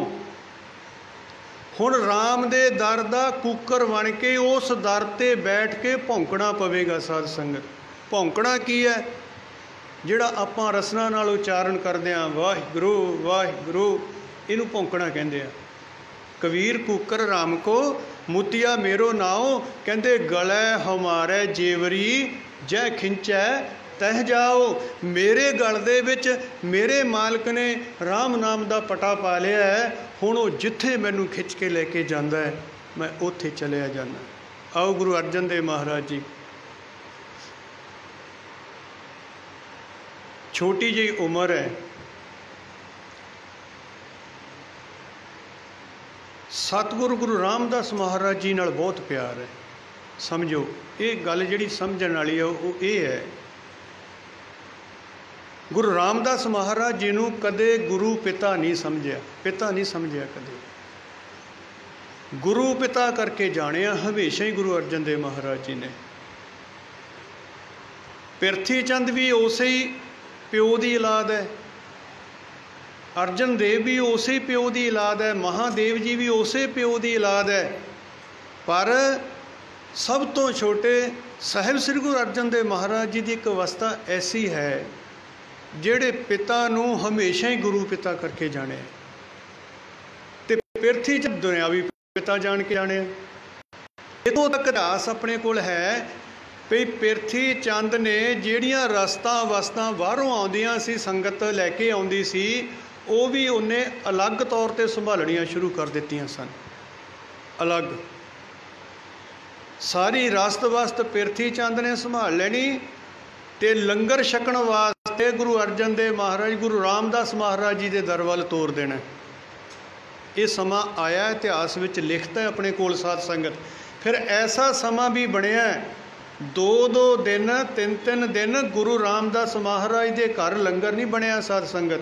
ਹੁਣ ਰਾਮ ਦੇ ਦਰ ਦਾ ਕੂਕਰ ਬਣ ਕੇ ਉਸ ਦਰ 'ਤੇ ਬੈਠ ਕੇ ਭੌਂਕਣਾ ਪਵੇਗਾ ਸਾਧ ਸੰਗਤ। ਭੌਂਕਣਾ ਕੀ ਹੈ? ਜਿਹੜਾ ਆਪਾਂ ਰਸਨਾ ਨਾਲ ਉਚਾਰਨ ਕਰਦੇ ਹਾਂ, ਵਾਹਿਗੁਰੂ ਵਾਹਿਗੁਰੂ, ਇਹਨੂੰ ਭੌਂਕਣਾ ਕਹਿੰਦੇ ਆ। ਕਬੀਰ ਕੂਕਰ ਰਾਮ ਕੋ ਮੁਤੀਆ ਮੇਰੋ ਨਾਉ। ਕਹਿੰਦੇ ਗਲੇ ਹਮਾਰੇ ਜੇਵਰੀ ਜੈ ਖਿੰਚੈ ਤਹਿ ਜਾਓ। ਮੇਰੇ ਗਲ ਦੇ ਵਿੱਚ ਮੇਰੇ ਮਾਲਕ ਨੇ ਰਾਮ ਨਾਮ ਦਾ ਪਟਾ ਪਾ ਲਿਆ ਹੈ। ਹੁਣ ਉਹ ਜਿੱਥੇ ਮੈਨੂੰ ਖਿੱਚ ਕੇ ਲੈ ਕੇ ਜਾਂਦਾ ਹੈ, ਮੈਂ ਉੱਥੇ ਚਲਿਆ ਜਾਂਦਾ। ਆਓ ਗੁਰੂ ਅਰਜਨ ਦੇਵ ਮਹਾਰਾਜ ਜੀ, ਛੋਟੀ ਜਿਹੀ ਉਮਰ ਹੈ, ਸਤਿਗੁਰੂ ਗੁਰੂ ਰਾਮਦਾਸ ਮਹਾਰਾਜ ਜੀ ਨਾਲ ਬਹੁਤ ਪਿਆਰ ਹੈ। ਸਮਝੋ ਇਹ ਗੱਲ ਜਿਹੜੀ ਸਮਝਣ ਵਾਲੀ ਹੈ ਉਹ ਇਹ ਹੈ, ਗੁਰੂ ਰਾਮਦਾਸ ਮਹਾਰਾਜ ਜੀ ਨੂੰ ਕਦੇ ਗੁਰੂ ਪਿਤਾ ਨਹੀਂ ਸਮਝਿਆ, ਪਿਤਾ ਨਹੀਂ ਸਮਝਿਆ ਕਦੇ, ਗੁਰੂ ਪਿਤਾ ਕਰਕੇ ਜਾਣਿਆ ਹਮੇਸ਼ਾ ਹੀ ਗੁਰੂ ਅਰਜਨ ਦੇਵ ਮਹਾਰਾਜ ਜੀ ਨੇ। ਪਿਰਥੀ ਚੰਦ ਵੀ ਉਸੇ ਹੀ ਪਿਓ ਦੀ ਔਲਾਦ ਹੈ, ਅਰਜਨ ਦੇਵ ਵੀ ਉਸੇ ਪਿਓ ਦੀ ਔਲਾਦ ਹੈ, ਮਹਾਦੇਵ ਜੀ ਵੀ ਉਸੇ ਪਿਓ ਦੀ ਔਲਾਦ ਹੈ। ਪਰ ਸਭ ਤੋਂ ਛੋਟੇ ਸਾਹਿਬ ਸ੍ਰੀ ਗੁਰੂ ਅਰਜਨ ਦੇਵ ਮਹਾਰਾਜ ਜੀ ਦੀ ਇੱਕ ਅਵਸਥਾ ਐਸੀ ਹੈ ਜਿਹੜੇ ਪਿਤਾ ਨੂੰ ਹਮੇਸ਼ਾ ਹੀ ਗੁਰੂ ਪਿਤਾ ਕਰਕੇ ਜਾਣਿਆ, ਤੇ ਪਿਰਥੀ ਚ ਦੁਨਿਆਵੀ ਪਿਤਾ ਜਾਣ ਕੇ ਜਾਣਿਆ। ਇੱਥੋਂ ਤੱਕ ਇਤਿਹਾਸ ਆਪਣੇ ਕੋਲ ਹੈ ਵੀ ਪਿਰਥੀ ਚੰਦ ਨੇ ਜਿਹੜੀਆਂ ਰਸਤਾਂ ਵਸਤਾਂ ਬਾਹਰੋਂ ਆਉਂਦੀਆਂ ਸੀ, ਸੰਗਤ ਲੈ ਕੇ ਆਉਂਦੀ ਸੀ, ਉਹ ਵੀ ਉਹਨੇ ਅਲੱਗ ਤੌਰ 'ਤੇ ਸੰਭਾਲਣੀਆਂ ਸ਼ੁਰੂ ਕਰ ਦਿੱਤੀਆਂ ਸਨ। ਅਲੱਗ ਸਾਰੀ ਰਸਤ ਵਸਤ ਪਿਰਥੀ ਚੰਦ ਨੇ ਸੰਭਾਲ ਲੈਣੀ, ਤੇ ਲੰਗਰ ਛਕਣ ਵਾਸਤੇ ਗੁਰੂ ਅਰਜਨ ਦੇਵ ਮਹਾਰਾਜ, ਗੁਰੂ ਰਾਮਦਾਸ ਮਹਾਰਾਜ ਜੀ ਦੇ ਦਰ ਵੱਲ ਤੋਰ ਦੇਣਾ। ਇਹ ਸਮਾਂ ਆਇਆ, ਇਤਿਹਾਸ ਵਿੱਚ ਲਿਖਤ ਹੈ ਆਪਣੇ ਕੋਲ ਸਾਧ ਸੰਗਤ। ਫਿਰ ਐਸਾ ਸਮਾਂ ਵੀ ਬਣਿਆ, 2-2 ਦਿਨ 3-3 ਦਿਨ ਗੁਰੂ ਰਾਮਦਾਸ ਮਹਾਰਾਜ ਦੇ ਘਰ ਲੰਗਰ ਨਹੀਂ ਬਣਿਆ ਸਾਧ ਸੰਗਤ।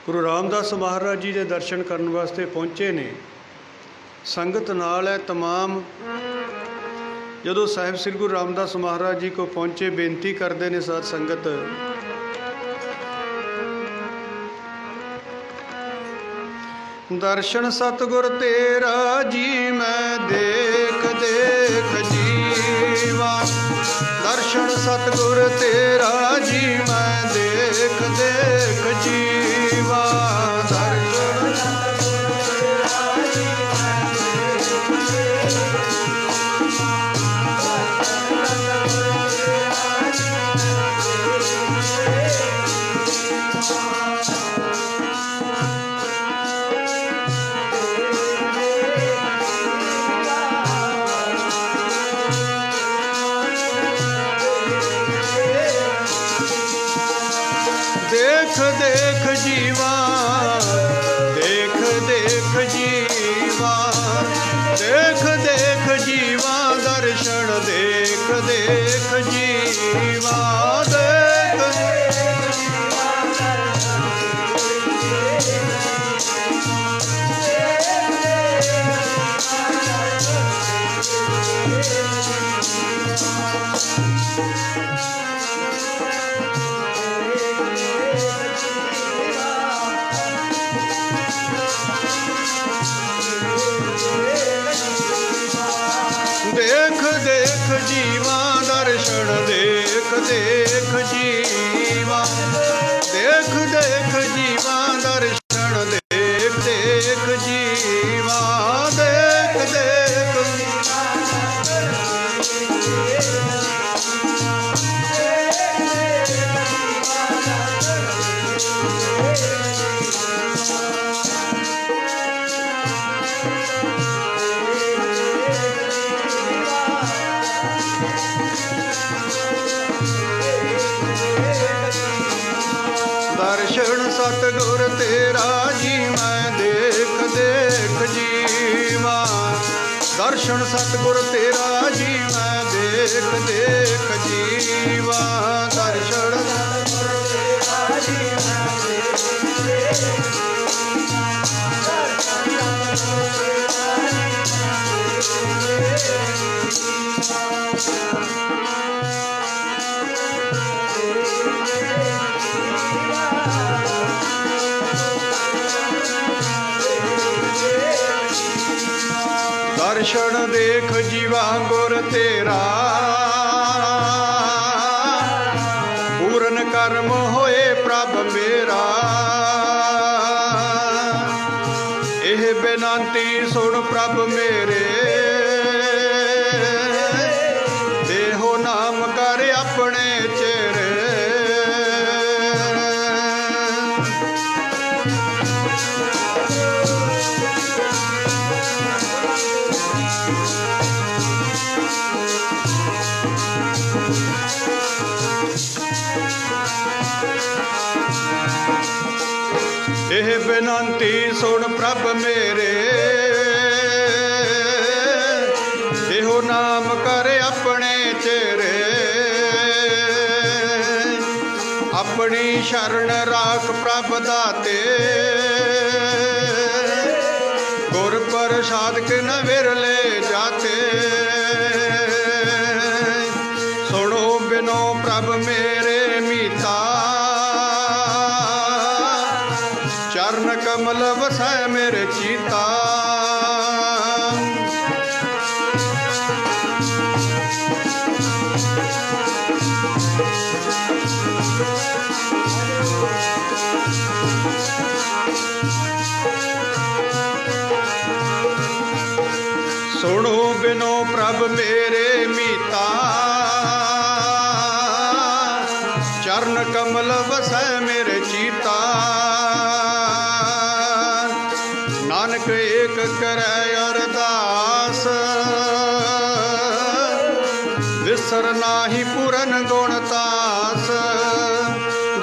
गुरु रामदास महाराज जी के दर्शन करने वास्ते पहुँचे ने। संगत नाल है तमाम। जदों साहिब श्री गुरु रामदास महाराज जी को पहुँचे बेनती करते हैं साध संगत, दर्शन सतगुर तेरा जी मैं देख देख जीवा। दर्शन सतगुर तेरा जी मैं देख देख जीवा। दर्शन देख देख जीवा, देख देख जीवा, देख देख जीवा। दर्शन देख देख जीवा, देख देख देख जीवा। दर्शन देख देख जीवा, देख देख जीवा। दर्शन देख देख जीवा, देख देख दर्शन सतगुर तेरा जी मैं देख देख जीवा। दर्शन सतगुर तेरा जी मैं देख देख जीवा। दर्शन सतगुर तेरा जी मैं देख देख दर्शन देख जीवा गुर तेरा। पूरन कर्म होए प्रभ मेरा। एह बेनती सुन प्रभ मेरे। देहो नाम कर अपने चेरे। एह बेनती सुन प्रभ मेरे। एहो नाम कर अपने चेरे। अपनी शरण राख प्रभ दाते। गुर प्रसाद के न विरले जाते। सुनो बिनो प्रभ मेरे मीता। चरण कमल वसै मेरे चीता। सुनो बिनो प्रभ मेरे मीता। चरण कमल वसै मेरे चीता। नानक एक करे अरदास। विसर नाही पूरन गुणतास।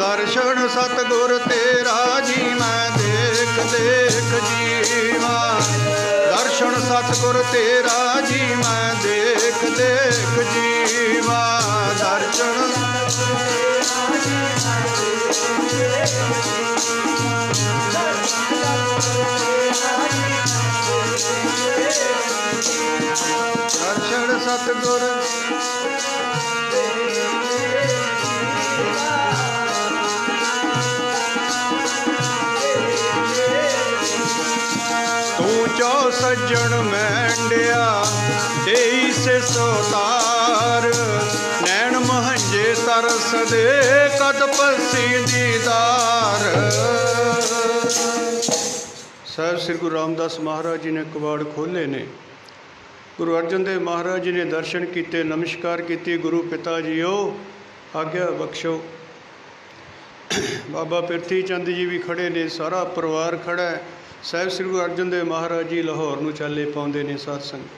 दर्शन सतगुर तेरा जी मैं देख देख जीवा। दर्शन सतगुर तेरा जी मैं देख देख जीवा दर्शन दर्शन सतगुर तू चौ सज्जन मैंडिया देई से सोतार नैन महंजे तरस दे कद पसी दीदार। साहब श्री गुरु रामदास महाराज जी ने कबाड़ खोले ने। गुरु अर्जन देव महाराज जी ने दर्शन किए, नमस्कार की। गुरु पिता जीओ आग्या बख्शो। बाबा पिरथी चंद जी भी खड़े ने, सारा परिवार खड़ा है। साहब श्री गुरु अर्जन देव महाराज जी लाहौर नूं चाले पाउंदे ने साध संगत।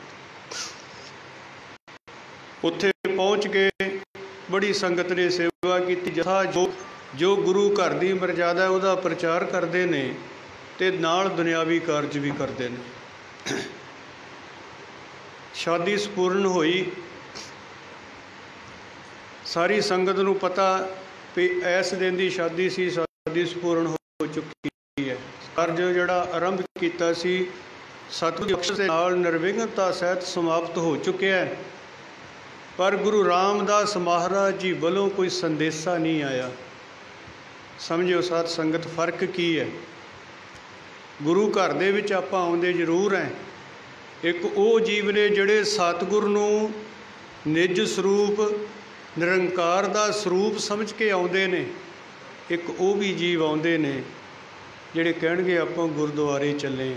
उत्थे पहुँच के बड़ी संगत ने सेवा की। जथा जो गुरु घर की मर्यादा है वह प्रचार करते हैं ते नाल दुनियावी कारज भी करते हैं। शादी संपूर्ण हुई, सारी संगत नूं पता भी इस दिन की शादी सी, शादी संपूर्ण हो चुकी है। कारज जिहड़ा आरंभ किया सी सतगुर बख्श दे नाल निर्विघ्नता सहित समाप्त हो चुका है। पर गुरु रामदास महाराज जी वालों कोई संदेशा नहीं आया। समझो साध संगत फर्क की है। गुरु घर दे विच आपां आउंदे जरूर हैं। एक वो जीव ने जिहड़े सतगुर नूं निज स्वरूप निरंकार दा स्वरूप समझ के आउंदे ने। एक वो भी जीव आउंदे ने जिहड़े कहणगे आपां गुरुद्वारे चले।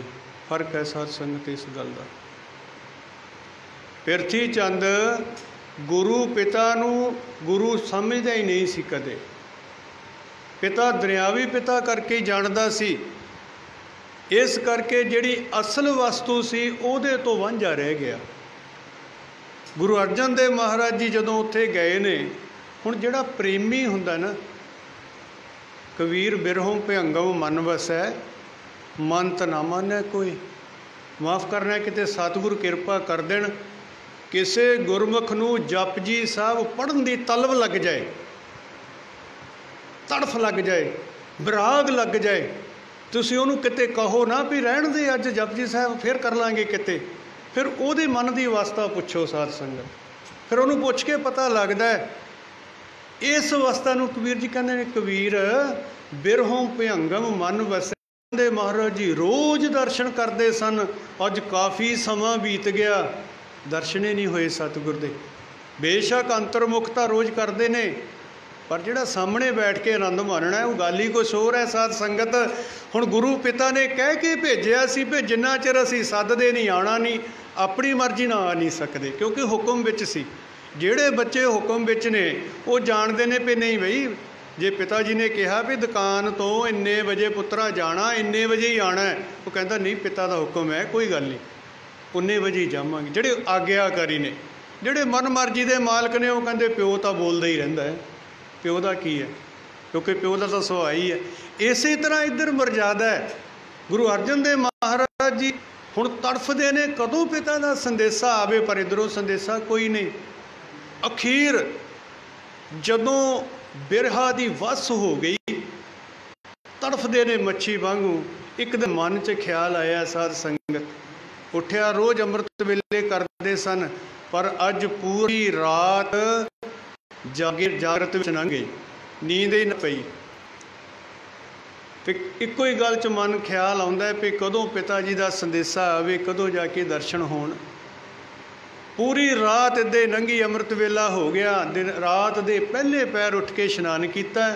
फर्क है साध संगत इस गल दा। पिरथी चंद गुरु पिता नूं गुरु समझदा ही नहीं सी कदे। पिता दुनियावी पिता करके ही जाणदा सी। इस करके जिहड़ी असल वस्तु सी उहदे तो वांझा रह गया। गुरु अर्जन देव महाराज जी जदों उत्थे गए ने, हुण जिहड़ा प्रेमी हुंदा ना, कबीर बिरहों भयंगम मन वसै मंत ना मानै कोई। माफ़ करना किते सतगुर किरपा कर देण, किसे गुरमुख नूं जप जी साहब पढ़न दी तलब लग जाए, तड़फ लग जाए, विराग लग जाए, तुसीं उहनूं किते कहो ना भी रहण दे अज जपजी साहब फिर कर लांगे किते, फिर उहदे मन की अवस्था पुछो साध संगत। फिर उहनूं पुछ के पता लगदा है। इस अवस्था नूं कबीर जी कहंदे ने, कबीर बिरहों भयंगम मन वसै दे महाराज जी रोज़ दर्शन करते सन। अज काफ़ी समा बीत गया, दर्शन ही नहीं होए सतगुर दे। बेशक अंतर्मुखता रोज़ करते ने, पर जिहड़ा सामने बैठ के आनंद मानना है वो गल ही कुछ होर है साध संगत। हुण गुरु पिता ने कह के भेजिया सी भी जिन्ना चिर असीं सददे नहीं आना नहीं, अपनी मर्जी नाल आ नहीं सकते, क्योंकि हुक्म विच सी। जिहड़े बच्चे हुक्म विच ने वो जानते ने भी नहीं बई, जे पिता जी ने कहा भी दुकान तो इन्ने बजे पुत्रा जाना, इन्ने बजे ही आना है, वो कहता नहीं पिता का हुक्म है, कोई गल नहीं, उन्ने बजे ही जावांगे। जिहड़े आग्याकारी ने, जिहड़े मन मर्जी के मालक ने, वो कहते प्यो तो बोलदा ही रहिंदा है, प्यो का की है, क्योंकि प्यो का तो सुभाव ही है। इस तरह इधर मर्यादा है। गुरु अर्जन देव महाराज जी हुण तड़फदे ने कदों पिता का संदेशा आवे, पर इधरों संदेशा कोई नहीं। अखीर जदों बिरहा की वस हो गई, तड़फदे ने मच्छी वांगू। एक दिन मन च ख्याल आया साध संगत, उठिया रोज़ अमृत वेले करते सन, पर अज पूरी रात जागृत विच लंघ गई, नींद ही न पई। फिर इक्को ही गल च मन ख्याल आउंदा है भी कदों पिता जी का संदेशा आवे, कदों जाके दर्शन होण। पूरी रात इदे लंघी, अमृत वेला हो गया। दिन रात दे पहले पैर उठ के इशनान किया।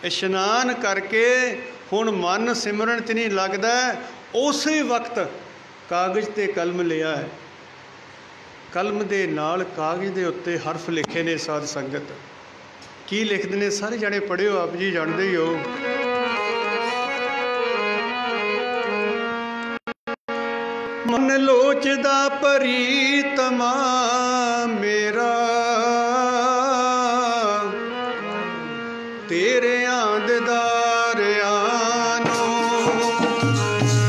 इशनान करके हुण मन सिमरन च नहीं लगदा, उस वक्त कागज़ ते कलम लिया है। कलम दे नाल कागज़ दे उत्ते हरफ लिखे ने साध संगत। की लिखते ने सारे जाने पढ़ियो, आप जी जानते ही हो। मन लोचदा प्रीतमा मेरा, तेरे आंददारियां नूं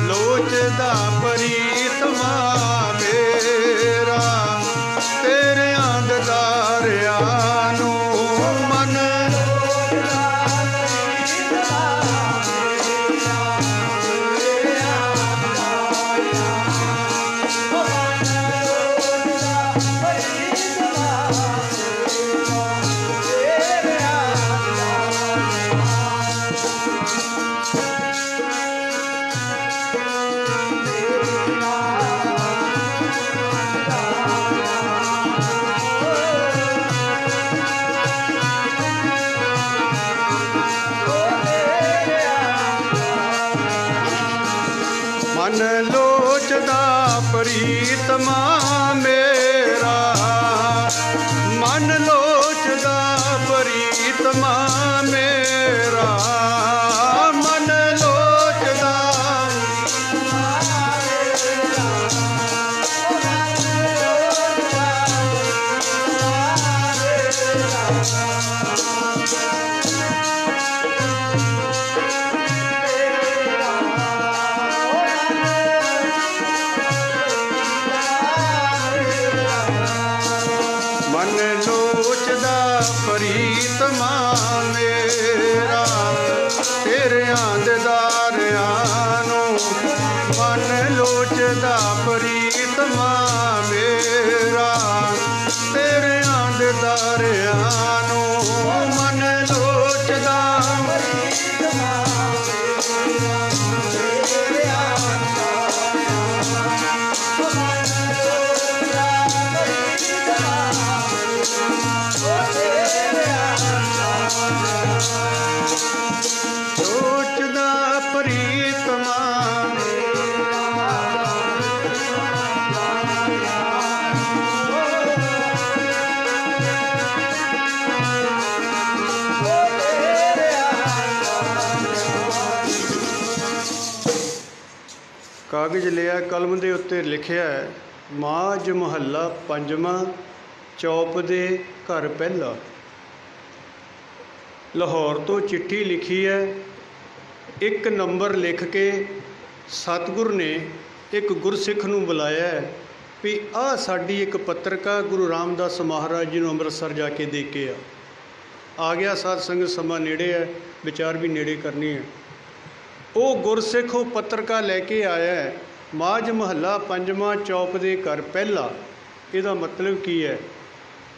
लोचदा प्रीतमा ਪ੍ਰੀਤਮਾ ਮੇਰਾ, ਮਨ ਲੋਚਦਾ ਪ੍ਰੀਤਮਾ ਮੇਰਾ, ਮਨ ਲੋਚਦਾ ਪ੍ਰੀਤਮਾ ਮੇਰਾ, ਤੇਰਿਆਂ ਦਿਦਾਰਿਆਂ ਨੂੰ ਮਨ ਲੋਚਦਾ ਪ੍ਰੀਤਮਾ ਮੇਰਾ, ਤੇਰਿਆਂ ਦਿਦਾਰਿਆਂ ਨੂੰ ਮਨ ਲੋਚਦਾ ਪ੍ਰੀਤਮਾ ਸੋਚਦਾ ਪ੍ਰੀਤਮਾ ਕਾਗਜ਼ ਲਿਆ, ਕਲਮ ਦੇ ਉੱਤੇ ਲਿਖਿਆ ਹੈ, ਮਾਝ ਮਹੱਲਾ ਪੰਜਵਾਂ, ਚੌਪ ਦੇ ਘਰ ਪਹਿਲਾ। ਲਾਹੌਰ ਤੋਂ ਚਿੱਠੀ ਲਿਖੀ ਹੈ। ਇੱਕ ਨੰਬਰ ਲਿਖ ਕੇ ਸਤਿਗੁਰ ਨੇ ਇੱਕ ਗੁਰਸਿੱਖ ਨੂੰ ਬੁਲਾਇਆ ਵੀ ਆਹ ਸਾਡੀ ਇੱਕ ਪੱਤਰਕਾ ਗੁਰੂ ਰਾਮਦਾਸ ਮਹਾਰਾਜ ਜੀ ਨੂੰ ਅੰਮ੍ਰਿਤਸਰ ਜਾ ਕੇ ਦੇ ਕੇ ਆ ਗਿਆ। ਸਾਧ ਸੰਗਤ ਸਮਾਂ ਨੇੜੇ ਹੈ, ਵਿਚਾਰ ਵੀ ਨੇੜੇ ਕਰਨੀ ਹੈ। ਉਹ ਗੁਰਸਿੱਖ ਉਹ ਪੱਤਰਕਾ ਲੈ ਕੇ ਆਇਆ, ਮਾਝ ਮਹੱਲਾ ਪੰਜਵਾਂ, ਚੌਪ ਦੇ ਘਰ ਪਹਿਲਾ। ਇਹਦਾ ਮਤਲਬ ਕੀ ਹੈ?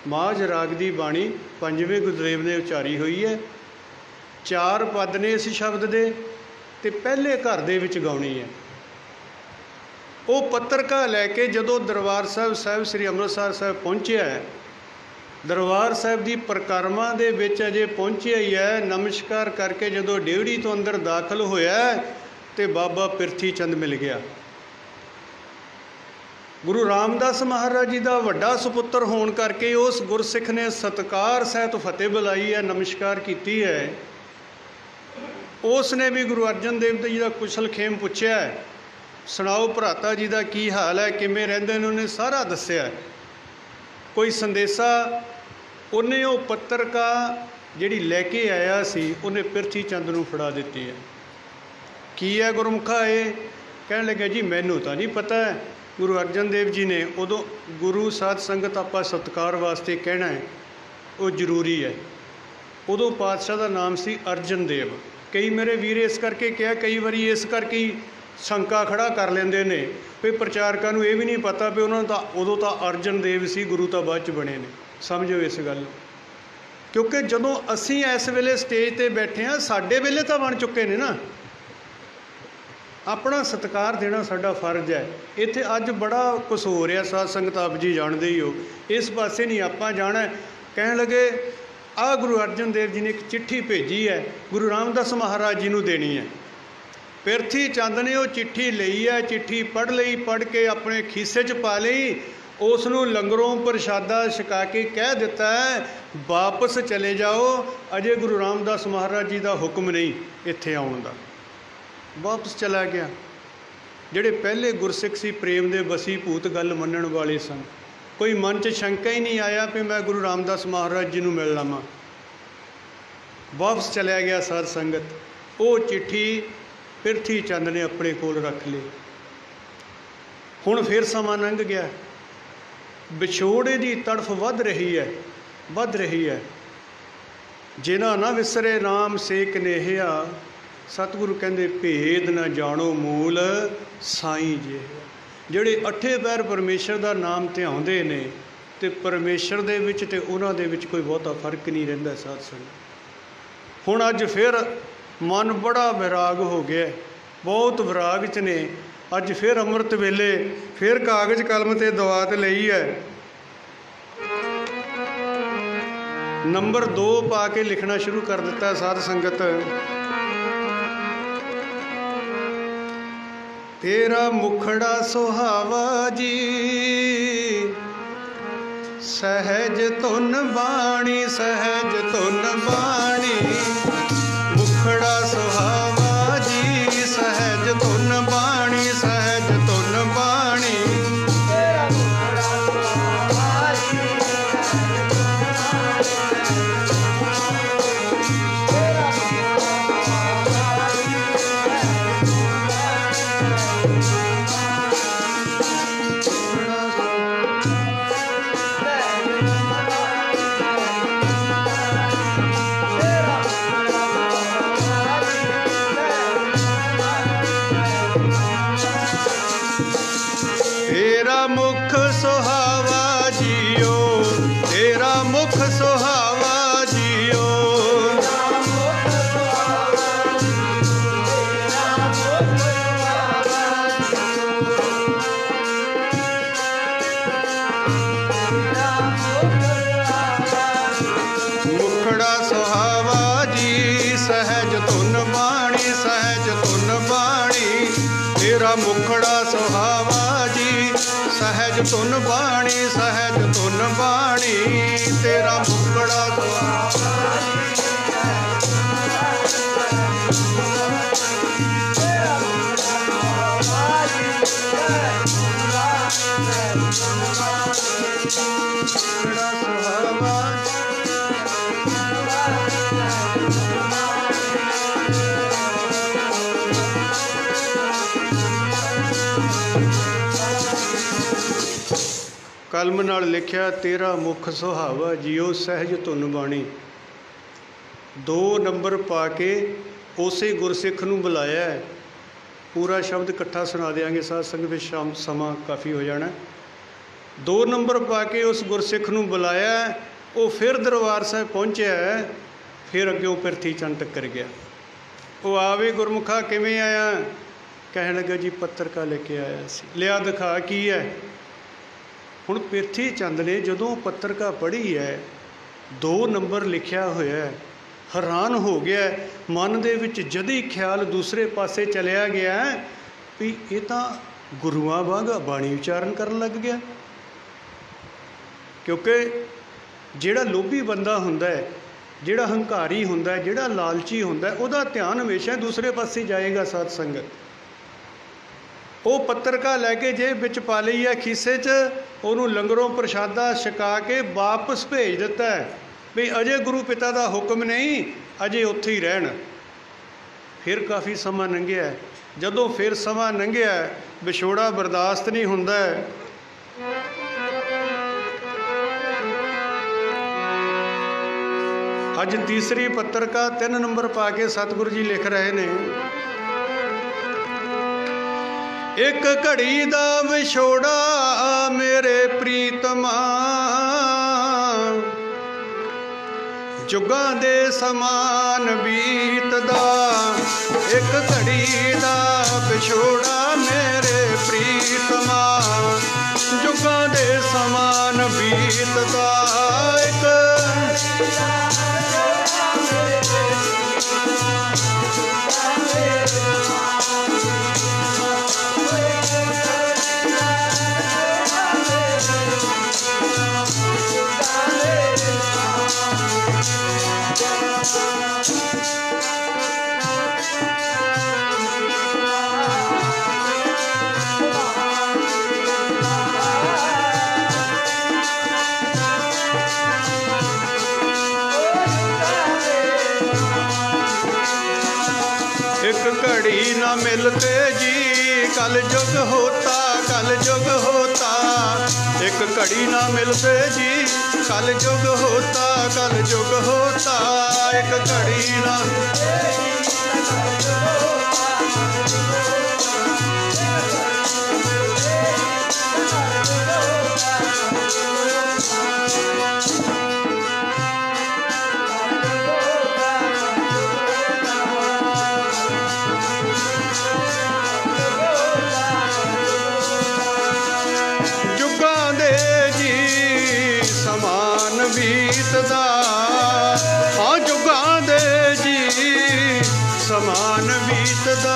ਮਾਝ ਰਾਗ ਦੀ ਬਾਣੀ ਪੰਜਵੇਂ ਗੁਰਦੇਵ ਨੇ ਉਚਾਰੀ ਹੋਈ ਹੈ। 4 ਪਦ ਨੇ ਇਸ ਸ਼ਬਦ ਦੇ, ਤੇ ਪਹਿਲੇ ਘਰ ਦੇ ਵਿੱਚ ਗਾਉਣੀ ਹੈ। ਉਹ ਪੱਤਰਕਾ ਲੈ ਕੇ ਜਦੋਂ ਦਰਬਾਰ ਸਾਹਿਬ ਸ੍ਰੀ ਅੰਮ੍ਰਿਤਸਰ ਸਾਹਿਬ ਪਹੁੰਚਿਆ, ਦਰਬਾਰ ਸਾਹਿਬ ਦੀ ਪਰਿਕਰਮਾ ਦੇ ਵਿੱਚ ਅਜੇ ਪਹੁੰਚਿਆ ਹੀ ਹੈ, ਨਮਸਕਾਰ ਕਰਕੇ ਜਦੋਂ ਡਿਉੜੀ ਤੋਂ ਅੰਦਰ ਦਾਖਲ ਹੋਇਆ ਤੇ ਬਾਬਾ ਪਿਰਥੀ ਚੰਦ ਮਿਲ ਗਿਆ। ਗੁਰੂ ਰਾਮਦਾਸ ਮਹਾਰਾਜ ਜੀ ਦਾ ਵੱਡਾ ਸੁਪੁੱਤਰ ਹੋਣ ਕਰਕੇ ਉਸ ਗੁਰਸਿੱਖ ਨੇ ਸਤਿਕਾਰ ਸਹਿਤ ਫਤਿਹ ਬੁਲਾਈ ਹੈ, ਨਮਸਕਾਰ ਕੀਤੀ ਹੈ। ਉਸ ਨੇ ਵੀ ਗੁਰੂ ਅਰਜਨ ਦੇਵ ਜੀ ਦਾ ਕੁਸ਼ਲ ਖੇਮ ਪੁੱਛਿਆ, ਸੁਣਾਓ ਭਰਾਤਾ ਜੀ ਦਾ ਕੀ ਹਾਲ ਹੈ, ਕਿਵੇਂ ਰਹਿੰਦੇ ਨੇ? ਉਹਨੇ ਸਾਰਾ ਦੱਸਿਆ। ਕੋਈ ਸੰਦੇਸ਼ਾ ਉਹਨੇ ਉਹ ਪੱਤਰਕਾ ਜਿਹੜੀ ਲੈ ਕੇ ਆਇਆ ਸੀ ਉਹਨੇ ਪਿਰਥੀ ਚੰਦ ਨੂੰ ਫੜਾ ਦਿੱਤੀ ਹੈ। ਕੀ ਹੈ ਗੁਰਮੁਖਾ ਇਹ? ਕਹਿਣ ਲੱਗਿਆ ਜੀ ਮੈਨੂੰ ਤਾਂ ਨਹੀਂ ਪਤਾ ਹੈ। ਗੁਰੂ ਅਰਜਨ ਦੇਵ ਜੀ ਨੇ ਉਦੋਂ ਗੁਰੂ ਸਾਧ ਸੰਗਤ ਆਪਾਂ ਸਤਿਕਾਰ ਵਾਸਤੇ ਕਹਿਣਾ ਹੈ, ਉਹ ਜ਼ਰੂਰੀ ਹੈ। ਉਦੋਂ ਪਾਤਸ਼ਾਹ ਦਾ ਨਾਮ ਸੀ ਅਰਜਨ ਦੇਵ। ਕਈ ਮੇਰੇ ਵੀਰ ਇਸ ਕਰਕੇ ਕਿਹਾ, ਕਈ ਵਾਰੀ ਇਸ ਕਰਕੇ ਹੀ ਸ਼ੰਕਾ ਖੜਾ ਕਰ ਲੈਂਦੇ ਨੇ ਵੀ ਪ੍ਰਚਾਰਕਾਂ ਨੂੰ ਇਹ ਵੀ ਨਹੀਂ ਪਤਾ ਵੀ ਉਹਨਾਂ ਦਾ ਉਦੋਂ ਤਾਂ ਅਰਜਨ ਦੇਵ ਸੀ, ਗੁਰੂ ਤਾਂ ਬਾਅਦ 'ਚ ਬਣੇ ਨੇ। ਸਮਝੋ ਇਸ ਗੱਲ, ਕਿਉਂਕਿ ਜਦੋਂ ਅਸੀਂ ਇਸ ਵੇਲੇ ਸਟੇਜ 'ਤੇ ਬੈਠੇ ਹਾਂ, ਸਾਡੇ ਵੇਲੇ ਤਾਂ ਬਣ ਚੁੱਕੇ ਨੇ ਨਾ। ਆਪਣਾ ਸਤਿਕਾਰ ਦੇਣਾ ਸਾਡਾ ਫਰਜ਼ ਹੈ। ਇੱਥੇ ਅੱਜ ਬੜਾ ਕੁਛ ਹੋ ਰਿਹਾ, ਸਾਧ ਸੰਗਤ ਆਪ ਜੀ ਜਾਣਦੇ ਹੀ ਹੋ, ਇਸ ਪਾਸੇ ਨਹੀਂ ਆਪਾਂ ਜਾਣਾ। ਕਹਿਣ ਲੱਗੇ ਆਹ ਗੁਰੂ ਅਰਜਨ ਦੇਵ ਜੀ ਨੇ ਇੱਕ ਚਿੱਠੀ ਭੇਜੀ ਹੈ, ਗੁਰੂ ਰਾਮਦਾਸ ਮਹਾਰਾਜ ਜੀ ਨੂੰ ਦੇਣੀ ਹੈ। ਪਿਰਥੀ ਚੰਦ ਨੇ ਉਹ ਚਿੱਠੀ ਲਈ ਹੈ, ਚਿੱਠੀ ਪੜ੍ਹ ਲਈ, ਪੜ੍ਹ ਕੇ ਆਪਣੇ ਖੀਸੇ 'ਚ ਪਾ ਲਈ। ਉਸ ਨੂੰ ਲੰਗਰੋਂ ਪ੍ਰਸ਼ਾਦਾ ਛਕਾ ਕੇ ਕਹਿ ਦਿੱਤਾ ਹੈ ਵਾਪਸ ਚਲੇ ਜਾਓ, ਅਜੇ ਗੁਰੂ ਰਾਮਦਾਸ ਮਹਾਰਾਜ ਜੀ ਦਾ ਹੁਕਮ ਨਹੀਂ ਇੱਥੇ ਆਉਣ ਦਾ। ਵਾਪਸ ਚਲਾ ਗਿਆ। ਜਿਹੜੇ ਪਹਿਲੇ ਗੁਰਸਿੱਖ ਸੀ, ਪ੍ਰੇਮ ਦੇ ਵਸੀ ਭੂਤ ਗੱਲ ਮੰਨਣ ਵਾਲੇ ਸਨ। ਕੋਈ ਮਨ 'ਚ ਸ਼ੰਕਾ ਹੀ ਨਹੀਂ ਆਇਆ ਵੀ ਮੈਂ ਗੁਰੂ ਰਾਮਦਾਸ ਮਹਾਰਾਜ ਜੀ ਨੂੰ ਮਿਲ ਲਵਾਂ। ਵਾਪਸ ਚਲਿਆ ਗਿਆ। ਸਾਧ ਸੰਗਤ ਉਹ ਚਿੱਠੀ ਪਿਰਥੀ ਚੰਦ ਨੇ ਆਪਣੇ ਕੋਲ ਰੱਖ ਲਈ। ਹੁਣ ਫਿਰ ਸਮਾਂ ਲੰਘ ਗਿਆ, ਵਿਛੋੜੇ ਦੀ ਤੜਫ ਵੱਧ ਰਹੀ ਹੈ, ਵੱਧ ਰਹੀ ਹੈ। ਜਿਨ੍ਹਾਂ ਨਾ ਵਿਸਰੇ ਨਾਮ ਸੇ ਕਨੇਹਿਆ, ਸਤਿਗੁਰੂ ਕਹਿੰਦੇ ਭੇਦ ਨਾ ਜਾਣੋ ਮੂਲ ਸਾਈਂ ਜੇ। ਜਿਹੜੇ ਅੱਠੇ ਪੈਰ ਪਰਮੇਸ਼ਰ ਦਾ ਨਾਮ ਧਿਆਉਂਦੇ ਨੇ ਤੇ ਪਰਮੇਸ਼ਰ ਦੇ ਵਿੱਚ ਤੇ ਉਹਨਾਂ ਦੇ ਵਿੱਚ ਕੋਈ ਬਹੁਤਾ ਫਰਕ ਨਹੀਂ ਰਹਿੰਦਾ। ਸਾਧ ਸੰਗਤ ਹੁਣ ਅੱਜ ਫਿਰ ਮਨ ਬੜਾ ਵਿਰਾਗ ਹੋ ਗਿਆ, ਬਹੁਤ ਵਿਰਾਗ 'ਚ ਨੇ। ਅੱਜ ਫਿਰ ਅੰਮ੍ਰਿਤ ਵੇਲੇ ਫਿਰ ਕਾਗਜ਼ ਕਲਮ 'ਤੇ ਦਵਾਤ ਲਈ ਹੈ, ਨੰਬਰ 2 ਪਾ ਕੇ ਲਿਖਣਾ ਸ਼ੁਰੂ ਕਰ ਦਿੱਤਾ। ਸਾਧ ਸੰਗਤ तेरा मुखड़ा सुहावा जी, सहज धुन बाणी, सहज धुन बाणी। मुखड़ा सुहावा जी, सहज धुन बाणी, सहज धुन बाणी। तेरा मुख सुहावा जियो, तेरा मुख सुहावा जियो। मुखड़ा सुहावा जी, सहज धुन बाणी, सहज धुन बाणी। तेरा मुखड़ा सुहावा जी, सहज धुन बाणी, सहज धुन बाणी। तेरा मुखड़ा सुहावा कलम नाल लिखिया, तेरा मुख सुहावा जियो, सहज धुन बाणी। 2 नंबर पा के उसे गुरसिख नूं बुलाया। पूरा शब्द इकट्ठा सुना देंगे साध संगत में, शाम समा काफ़ी हो जाना। 2 नंबर पा के उस गुरसिख नूं बुलाया। वो फिर दरबार साहब पहुँचा, फिर अगे पिरथी चंद टक्कर गया। वो आवे गुरमुखा किवें आया? कहण लगा जी पत्रिका लेके आया सी। लिया दिखा की है। हुण पिरथी चंद ने जदों पत्रिका पढ़ी है, 2 नंबर लिखिया होया, हैरान हो गया। मन दे विच जदी ख्याल दूसरे पासे चलिया गया भी ये तो गुरुआं वांग बाणी उचारण करन लग गया। क्योंकि जिहड़ा लोभी बंदा हुंदा है, जिहड़ा हंकारी हुंदा है, जिहड़ा लालची हुंदा है, उहदा ध्यान हमेशा दूसरे पासे जाएगा। साध संगत वो पत्रिका लैके जेब विच पा लई है खीसे च, उहनूं लंगरों प्रशादा छका के वापस भेज दिता है भी अजे गुरु पिता का हुक्म नहीं, अजे उत्थे ही रहन। फिर काफ़ी समा लंघिया। जदों फिर समा लंघिया, विछोड़ा बर्दाश्त नहीं हुंदा। अज तीसरी पत्रिका 3 नंबर पा के सतगुरु जी लिख रहे ने, एक घड़ी दा विछोड़ा मेरे प्रीतमा, जुगां दे समान बीतदा। एक घड़ी दा विछोड़ा मेरे प्रीतमा, जुगां दे समान बीतदा। घड़ी न मिलते जी कल जुग होता, कल जुग होता। एक घड़ी न मिलते जी कल जुग होता, कल जुग होता। एक घड़ी न बीतदा। हाँ जुगां दे जी समान बीतदा,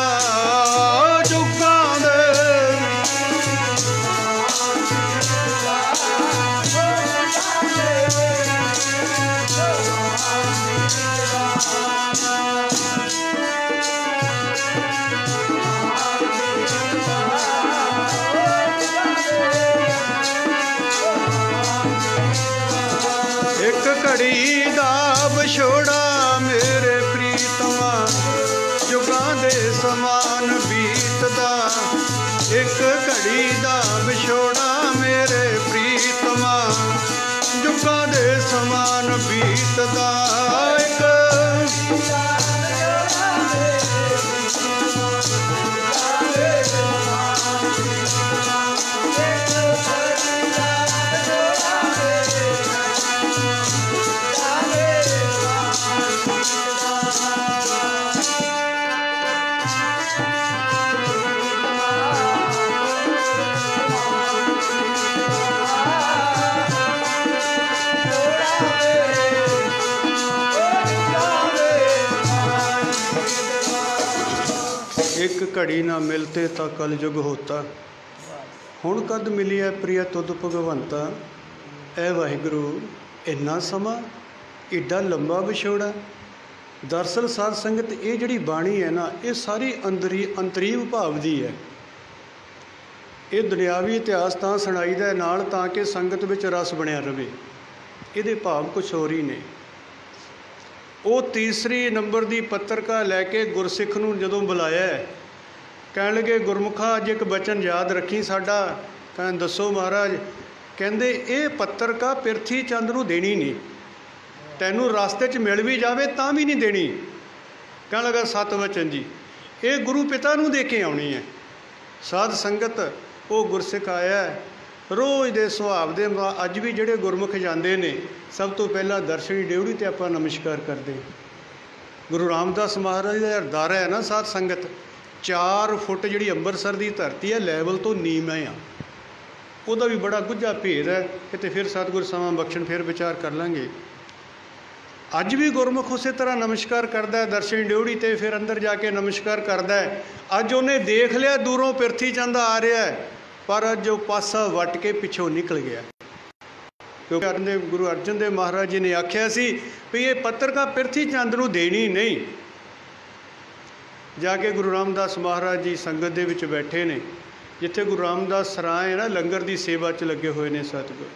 जुगां दे घड़ी दा विछोड़ा मेरे प्रीतमा जुगां दे समान बीतदा। एक घड़ी दा विछोड़ा मेरे प्रीतमा जुगां दे समान बीतदा। एक घड़ी ना मिलते ता कल युग होता। हुण कद मिलिया प्रिया तुद भगवंता। ऐ वाहिगुरू इन्ना समा एडा लंबा विछोड़ा। दरअसल साध संगत ये जिहड़ी बाणी है ना, ये सारी अंतरीव भाव दी है। ये दुनियावी इतिहास तां सुणाईदा नाल तां कि संगत विच रस बनिया रहे। इहदे भाव कुछ होर ही ने। वो तीसरी नंबर की पत्रिका लैके गुरसिख नूं जदों बुलाया, कहण लगे गुरमुखा अज एक बचन याद रखी साडा। कहण दसो महाराज। कहंदे ये पत्रिका पिरथी चंद नूं देनी नहीं, तैनूं रास्ते च मिल भी जावे तां भी नहीं देनी। कहण लगा सत वचन जी ये गुरु पिता नूं दे के आउणी है। साध संगत वो गुरसिख आया रोज़ दे सुभाव दे अज भी जिहड़े गुरमुख जाते हैं सब तो पहला दर्शनी डेवड़ी ते आपां नमस्कार करते। गुरु रामदास महाराज का दर है ना साध संगत, 4 फुट जिहड़ी अंबरसर की धरती है लैवल तो नीवां आ, उहदा भी बड़ा गुझा भेद है। किते फिर सतगुर समा बख्शण फिर विचार कर लांगे। अज भी गुरमुख उस तरह नमस्कार करता है दर्शनी डेवड़ी ते, फिर अंदर जाके नमस्कार करता है। अज उन्हें देख लिया दूरों पिरथी चंद आ रहा है, पर अज वो पासा वट के पिछों निकल गया। क्योंकि गुरु अर्जन देव महाराज जी ने आख्या सी भी ये पत्रिका पिरथी चंद नूं देनी नहीं। जाके गुरु रामदास महाराज जी संगत दे विच बैठे ने, जिथे गुरु रामदास सराय है ना लंगर की सेवा च लगे हुए ने सतगुर।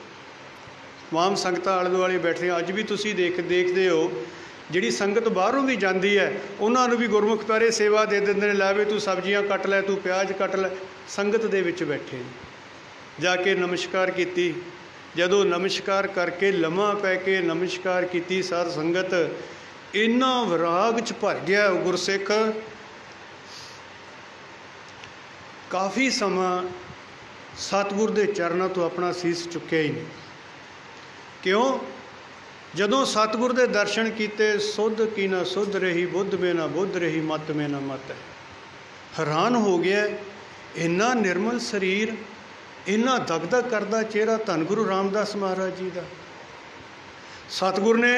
तमाम संगत आले दुआले बैठे। अज भी तुसीं देखते हो जिहड़ी संगत बाहरों भी जाती है उन्होंने भी गुरमुख प्यारे सेवा दे देंदे ने, लै वे तू सब्जियां कट लै, तू प्याज कट लै। संगत दे विच बैठे जाके नमस्कार की। जदों नमस्कार करके लम्हा पै के नमस्कार की साध संगत इन्ना विराग च भर गया गुरसिख, काफ़ी समा सतगुर दे चरणों तो अपना सीस चुक्या ही नहीं। क्यों? जदों सतगुर दे दर्शन किते सुध की ना सुध रही, बुद्ध में ना बुद्ध रही, मत में ना मत है। हैरान हो गया, इन्ना निर्मल शरीर, इन्ना दगदग करदा चेहरा धन गुरु रामदास महाराज जी का। सतगुर ने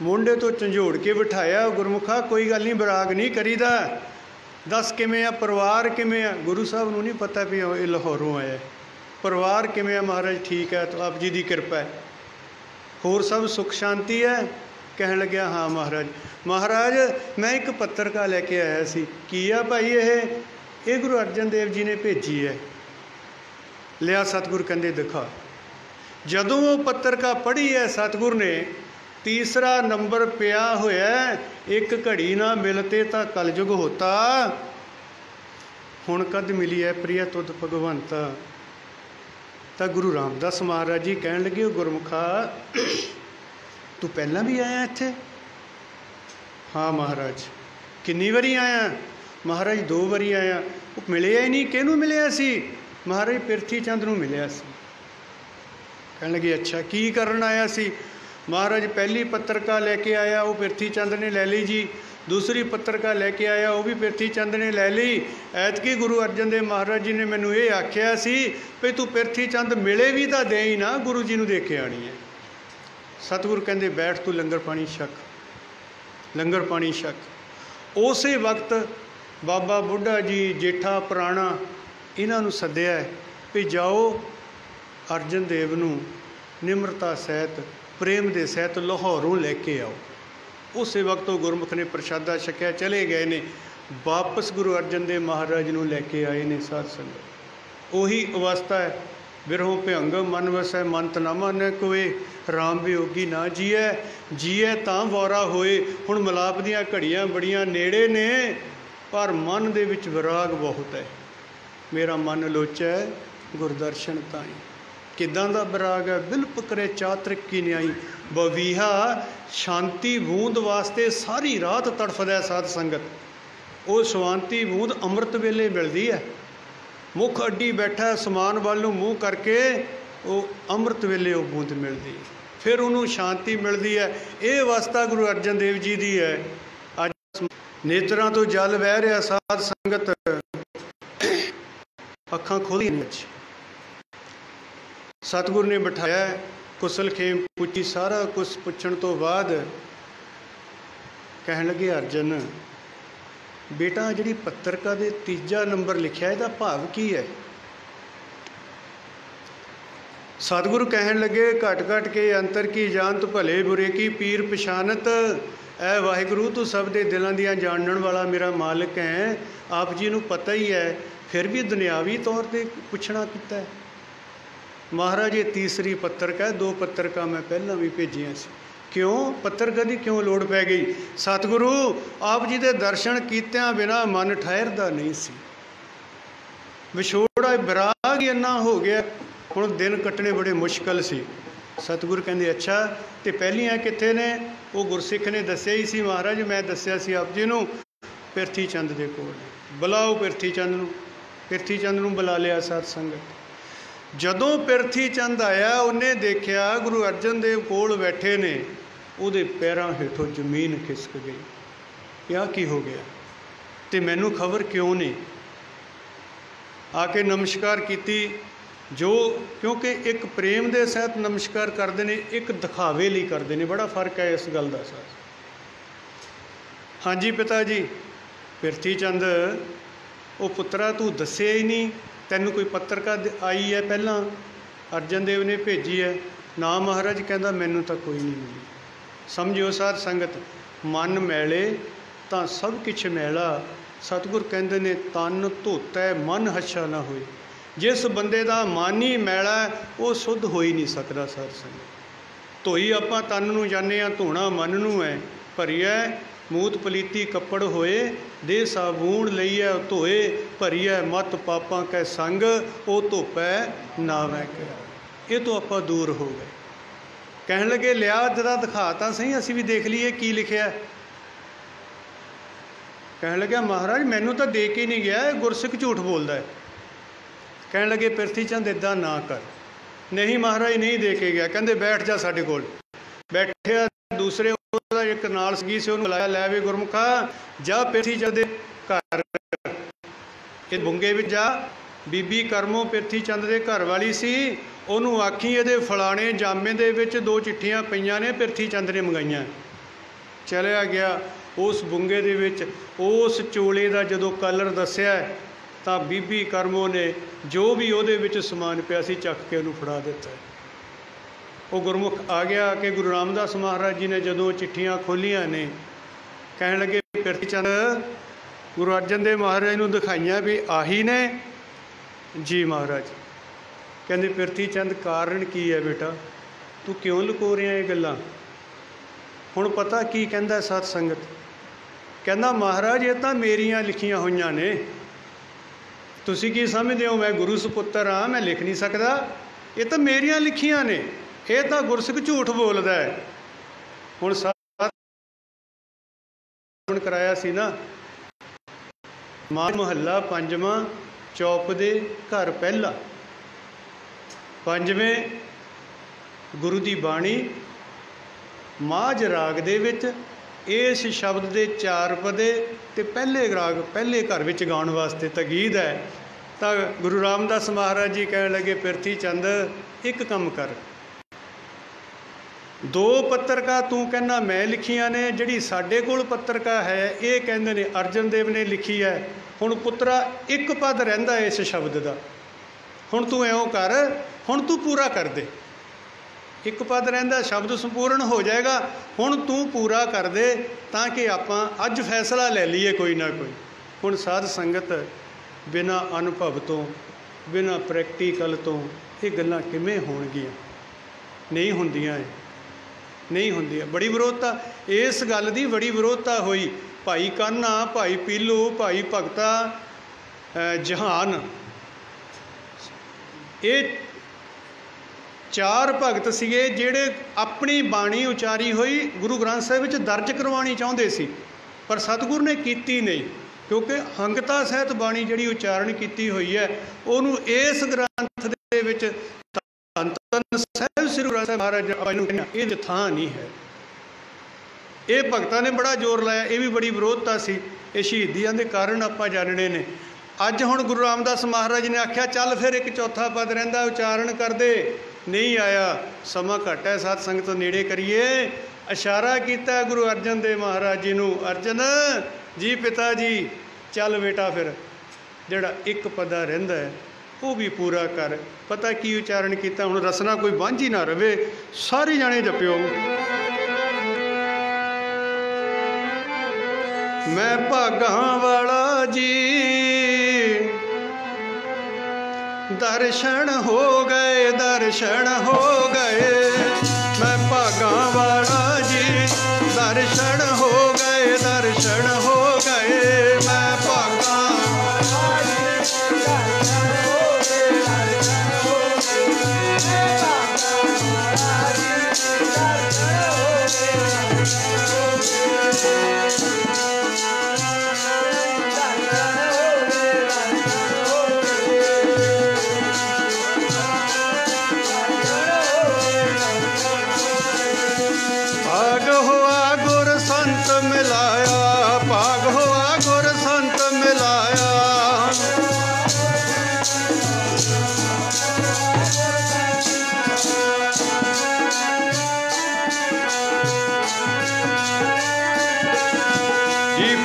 मोंडे तो झंझोड़ के बिठाया, गुरमुखा कोई गल नहीं, विराग नहीं करीदा, दस किवें आ, परिवार किवें आ। गुरु साहब नूं नहीं पता भी ये लाहौरों आया। परिवार किवें आ महाराज? ठीक है, तो आप जी की कृपा है। होर सब सुख शांति है? कहन लग्या हाँ महाराज। महाराज मैं एक पत्रिका लैके आया सी। की आ भाई ये गुरु अर्जन देव जी ने भेजी है। लिया सतगुर कहंदे दिखा। जदों वो पत्रिका पढ़ी है सतगुर ने, तीसरा नंबर पिया होया एक घड़ी ना मिलते ता कलयुग होता। हुण कद मिली है प्रिया तुद भगवंता। तो गुरु रामदास महाराज जी कहन लगे गुरमुखा तू पहला भी आया इत्थे? हाँ महाराज। कितनी बारी आया? महाराज 2 बारी आया। वो मिलिया ही नहीं। किहनूं मिलिया सी? महाराज पिरथी चंद नूं मिलिया सी। कहन लगे अच्छा की करन आया सी? महाराज पहली पत्रिका लैके आया, वो पिरथी चंद ने लै ली जी। दूसरी पत्रिका लैके आया, वो भी पिरथी चंद ने लै ली। ऐतकी गुरु अर्जन देव महाराज जी ने मैनू ये आख्या सी भी तू पिरथी चंद मिले भी तो दे ही ना, गुरु जी नूं दे के आनी है। सतगुर कहंदे बैठ तू लंगर पानी छक, लंगर पानी छक। उस वक्त बाबा बुढ़ा जी, जेठा पुराणा इन्हां नूं सद्दिया भी जाओ अर्जन देव नूं निमरता सहित प्रेम दे सहित लाहौरों लैके आओ। उस वक्त वो गुरमुख ने प्रशादा छकिया, चले गए ने। वापस गुरु अर्जन देव महाराज नूं लैके आए ने साध संगत। उही अवस्था है बिरहों भयंग मन वसै मंत न मानै कोए, राम वियोगी ना जीए, जीए तां वौरा होए। हुण मिलाप दीआं घड़ियां बड़ियां नेड़े ने, पर मन दे विच विराग बहुत है। मेरा मन लोचै गुरदर्शन ताईं। किदां दा विराग है? बिलप करे चातरिक की न्याई, बवीहा शांति बूंद वास्ते सारी रात तड़फदा साध संगत। वो शांति बूंद अमृत वेले मिलती है। मुख अड्डी बैठा समान वाल नूं मूँह करके, वो अमृत वेले वो बूंद मिलती है, फिर उन्होंने शांति मिलती है। ये अवस्था गुरु अर्जन देव जी की है। अज नेत्रां तो जल बह रहा, साध संगत अखां खोलियां। सतगुरु ने बिठाया, कुशल खेम पुछी, सारा कुछ पुछण तो बाद कहन लगे, अर्जन बेटा जिहड़ी पत्रिका दे तीजा नंबर लिखिया, इहदा भाव की है? सतगुरु कहन लगे, घट घट के अंतर की जानत, भले बुरे की पीर पछानत। ऐ वाहिगुरू तू सब दे दिलों दियां जानन वाला मेरा मालिक है। आप जी नूं पता ही है, फिर भी दुनियावी तौर पर पुछना कीता है। महाराज ये तीसरी पत्रिका है, 2 पत्रिका मैं पहला भी भेजियां सी। क्यों पत्रिका की क्यों लोड़ पै गई? सतगुरु आप जी के दर्शन कीतियां बिना मन ठहरदा नहीं सी। विछोड़ा विराग ही इन्ना हो गया, हुण दिन कटने बड़े मुश्किल सी। सतगुरु कहंदे अच्छा तो पहलियां कित्थे ने? वो गुरसिख ने दस्सिया ही सी, महाराज मैं दस्सिया सी आप जी नूं पिरथी चंद दे कोल, बुलाओ पिरथी चंद नूं। पिरथी चंद नूं बुला लिया साध संगत। जदों पिरथी चंद आया, उन्हें देखा गुरु अर्जन देव कोल बैठे ने, उहदे पैरां हेठों जमीन खिसक गई। क्या की हो गया? तो मैनू खबर क्यों नहीं? आके नमस्कार कीती जो, क्योंकि एक प्रेम दे सहित नमस्कार करते हैं, एक दिखावे लिए करते हैं। बड़ा फर्क है इस गल का सर। हाँ जी पिता जी। पिरथी चंद, वो पुत्रा तू दस्सिया ही नहीं, तैनू कोई पत्रिका आई है पहला अर्जन देव ने भेजी है? ना महाराज। कहता मैनू तो कोई नहीं मिली। समझो साध संगत, मन मैले तो सब कुछ मैला। सतगुर कहते ने तन धोता मन हच्छा ना होए। जिस बंदे का मन ही मैला वो शुद्ध हो ही नहीं सकता। साध संगत धोई आपां तन नूं जाने, धोना मन नूं है। भरिया मूत पलीती कपड़ होए, दे साबून लईए धोए। भरिया मत पापां कै संग, वो धोपै नावै कै। ये तो आपां दूर हो गए। कहन लगे लिया जरा दिखाता सही, असीं भी देख लीए की लिखिया। कहन लगे महाराज मैनू तो दे के नहीं गया, गुरसिख झूठ बोलता है। कहन लगे पिरथी चंद इदा ना कर। नहीं महाराज नहीं दे के गया। कहते बैठ जा साडे कोल। बैठे दूसरे एक नाल सगी से उन्होंने बुलाया, लै वे गुरमुखा जा पिरथी चंद दे घर बुंगे विच जा। बीबी करमों पिरथी चंद दे घर वाली सी, उन्होंने आखी ये फलाने जामे दे विच 2 चिट्ठियां पईयां ने, पिरथी चंद ने मंगाइयां। चलिया गया उस बुंगे दे विच, उस चोले का जदों कलर दस्सिया तो बीबी करमों ने जो भी उहदे विच समान पिया सी चक के उन्होंने फड़ा दिता। वो गुरमुख आ गया कि गुरु रामदास महाराज जी ने जदों चिट्ठियां खोलियां ने, कहन लगे पिरथी चंद गुरु अर्जन देव महाराज नूं दिखाइयां भी आही ने। जी महाराज। कहंदे पिरथी चंद कारण की है बेटा, तू क्यों लुको रहा ये गल्लां? हुण पता की कहंदा सत संगत? कहंदा महाराज ये तां मेरियां लिखियां होईयां ने। तुसीं की समझदे हो मैं गुरु सुपुत्र हाँ, मैं लिख नहीं सकदा? ये तो मेरियां लिखियां ने, ये तो गुरसिख झूठ बोलदा है। हुण कराया सी ना, मां महला पंजवां चौप दे घर पहला, पंजवें गुरु की बाणी माझ राग दे विच इस शब्द के 4 पदे ते पहले राग पहले घर विच गाउण वास्ते तगीद है। तो गुरु रामदास महाराज जी कहन लगे पिरथी चंद एक काम कर, 2 पत्रिका तू कहना मैं लिखियां ने, जिहड़ी साडे कोल पत्रिका है ये कहंदे ने अर्जन देव ने लिखी है। हुण पुत्रा एक पद रहिंदा इस शब्द का, हुण तू इउं कर, हुण तू पूरा कर दे। एक पद रहिंदा, शब्द संपूर्ण हो जाएगा, हुण तू पूरा कर दे ताकि आपां अज फैसला ले लीए कोई ना कोई। हुण साध संगत बिना अनुभव तो बिना प्रैक्टिकल तो ये गल्लां किवें होणगीਆਂ? नहीं होंदियां, नहीं होंदियां। बड़ी विरोधता इस गल की, बड़ी विरोधता हुई। भाई कान्हा, भाई पीलू, भाई भगता जहान, ये चार भगत सीगे जिहड़े अपनी बाणी उचारी हुई गुरु ग्रंथ साहिब विच दर्ज करवानी चाहुंदे सी, पर सतगुरु ने कीती नहीं, क्योंकि हंगता सहित बाणी जिहड़ी उचारण कीती हुई है उहनूं इस ग्रंथ दे विच धन धन साहिब श्री गुरु ग्रंथ साहिब महाराज ये थां नहीं है। ये भगतां ने बड़ा जोर लाया, ये भी बड़ी विरोधता सी। ये शहीदियां दे कारण आपां जानने ने। अज हुण गुरु रामदास महाराज ने आख्या चल फिर एक चौथा पद रहिंदा उचारण कर दे, नहीं आया। समा घट है, सत संगत नेड़े करिए। इशारा किया गुरु अर्जन देव महाराज जी नूं, अर्जन जी पिता जी चल बेटा फिर जिहड़ा एक पदा रहिंदा है वो भी पूरा कर। पता की उचारण किया, हुण रसना कोई वांझी ना रहे, सारे जाने जपिओ। मैं भागां वाला जी दर्शन हो गए, दर्शन हो गए। मैं भागां वाला जी दर्शन हो गए, दर्शन हो गए। मैं भागां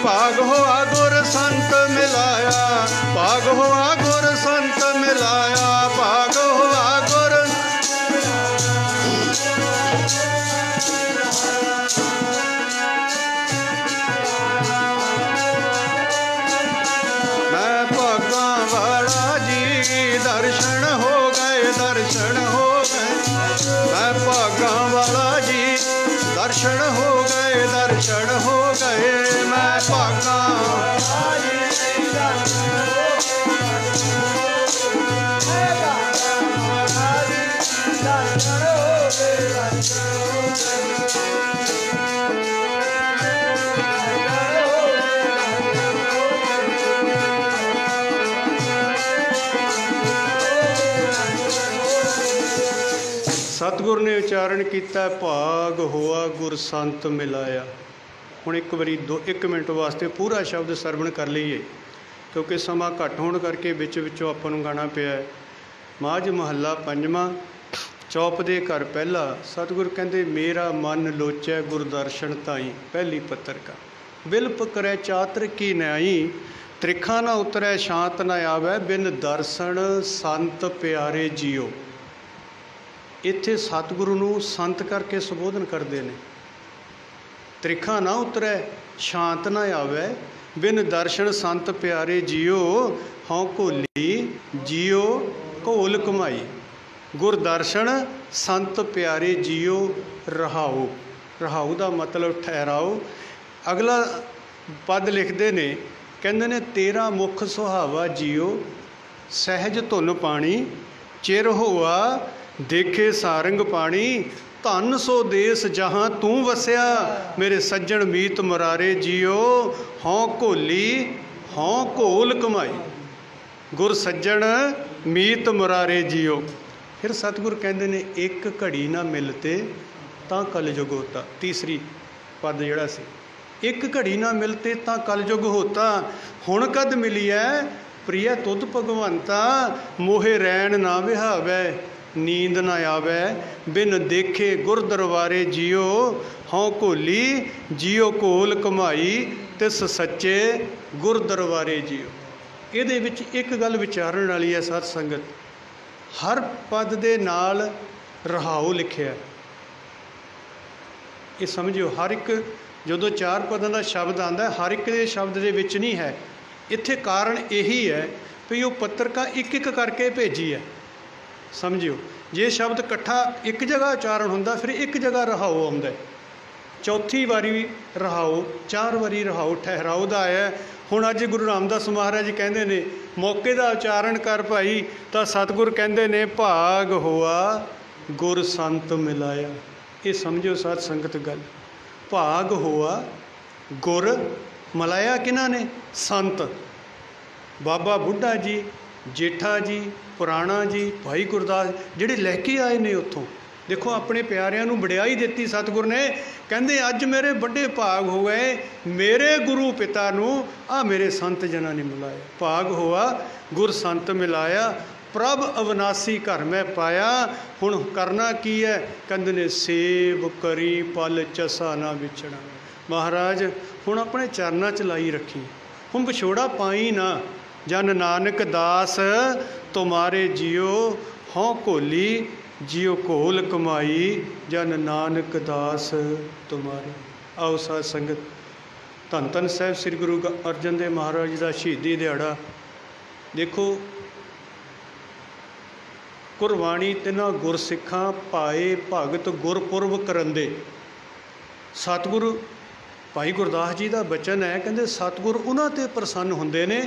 भाग होआ गुर संत मिलाया, भाग होआ गुर संत मिलाया, भाग होआ गुर। मैं भागां वाला जी दर्शन हो गए, दर्शन हो गए। मैं भागां वाला जी दर्शन हो गए, दर्शन हो गए। मैं भागां सतगुर ने उचारण किया, भाग होआ गुर संत मिलाया। हुण एक बारी 1 मिनट वास्ते पूरा शब्द सरवण कर लीए, क्योंकि समा घट होने करके विच विचों आपां नूं गाना पिया। माझ महला पंजवां, चौप दे घर पहला। सतगुर कहंदे मेरा मन लोचै गुरदर्शन ताई। पहली पत्तर का बिलप करै चातर की न्याई, त्रिखा ना उतरै शांत ना आवै, बिन दर्शन संत प्यारे जियो। इत्थे सतगुरु नूं संत करके संबोधन करते हैं। त्रिखा ना उतरै शांत ना आवै, बिन दर्शन संत प्यारे जियो। हों घोली जियो घोल कमाई। गुरदर्शन संत प्यारे जियो रहाओ। रहाओ का मतलब ठहराओ। अगला पद लिखते ने, कहते ने तेरा मुख सुहावा जियो, सहज धुन पानी, चिर होआ देखे सारंग पानी। धन सो देश जहाँ तू वसिया, मेरे सज्जन मीत मुरारे जियो। हों घोली हों घोल कमाई, गुर सज्जन मीत मुरारे जियो। फिर सतगुर कहते ने एक घड़ी ना मिलते तां कलयुग होता। तीसरी पद जिहड़ा सी, एक घड़ी ना मिलते तां कलयुग होता। हुण कद मिली है प्रिय तुध भगवंता, मोहे रैन ना विहावै, नींद ना आवै, बिन देखे गुर दरबारे जियो। हों घोली जियो घोल कमाई, तिस सच्चे गुर दरबारे जियो। ਇਹਦੇ ਵਿੱਚ एक गल विचारण वाली है सत संगत, हर पद दे नाल रहाओ लिखिया। ये समझियो, हर एक जो 4 पदां का शब्द आंदा हर एक दे शब्द दे विच नहीं है। इत्थे कारण यही है भी वो पत्रिका एक एक करके भेजी है। समझियो, जे शब्द इकट्ठा एक जगह उचारण हुंदा फिर एक जगह रहाओ आउंदा है। चौथी वारी रहाओ, 4 वारी रहाओ ठहराओ दा आया। हुण अज गुरु रामदास महाराज जी कहंदे ने मौके दा उचारण कर भाई, तां सतगुर कहंदे ने भाग होआ गुर संत मिलाया। ये समझो साध संगत गल, भाग होआ गुर मिलाया किन्हां ने? संत। बाबा बुढ़ा जी, जेठा जी, पुराणा जी, भाई गुरदास जिहड़े लैके आए ने उत्थों। देखो अपने प्यारिਆਂ ਨੂੰ ਵਡਿਆਈ ਦਿੱਤੀ सतगुर ने, ਕਹਿੰਦੇ ਅੱਜ ਮੇਰੇ ਵੱਡੇ ਭਾਗ ਹੋ ਗਏ, ਮੇਰੇ ਗੁਰੂ ਪਿਤਾ ਨੂੰ ਆ ਮੇਰੇ ਸੰਤ ਜਨਾਂ ਨੇ ਮਿਲਾਇਆ। ਭਾਗ ਹੋਆ ਗੁਰ ਸੰਤ ਮਿਲਾਇਆ, ਪ੍ਰਭ ਅਵਨਾਸੀ ਘਰ ਮੈਂ ਪਾਇਆ। ਹੁਣ ਕਰਨਾ ਕੀ ਹੈ? ਕਹਿੰਦੇ ਨੇ ਸੇਵ ਕਰੀ ਪਲ ਚਸਾ ਨਾ ਵਿਛੜਾ। ਮਹਾਰਾਜ ਹੁਣ ਆਪਣੇ ਚਰਨਾਂ 'ਚ ਲਾਈ ਰੱਖੀ, ਹੁਣ ਵਿਛੋੜਾ ਪਾਈ ਨਾ। ਜਨ ਨਾਨਕ ਦਾਸ ਤੁਮਾਰੇ ਜਿਉ ਹੋਂ ਘੋਲੀ, जियो घोल कमाई जन नानक दास तुम्हारे। आओ साध संगत, धन धन साहिब श्री गुरु अर्जन देव महाराज जी का शहीदी दिहाड़ा। देखो गुरबाणी तिन्हां गुरसिखां पाए भगत गुरपुरब करंदे। सतगुरु भाई गुरदास जी का बचन है, कहते सतगुर उन्हां ते प्रसन्न हुंदे ने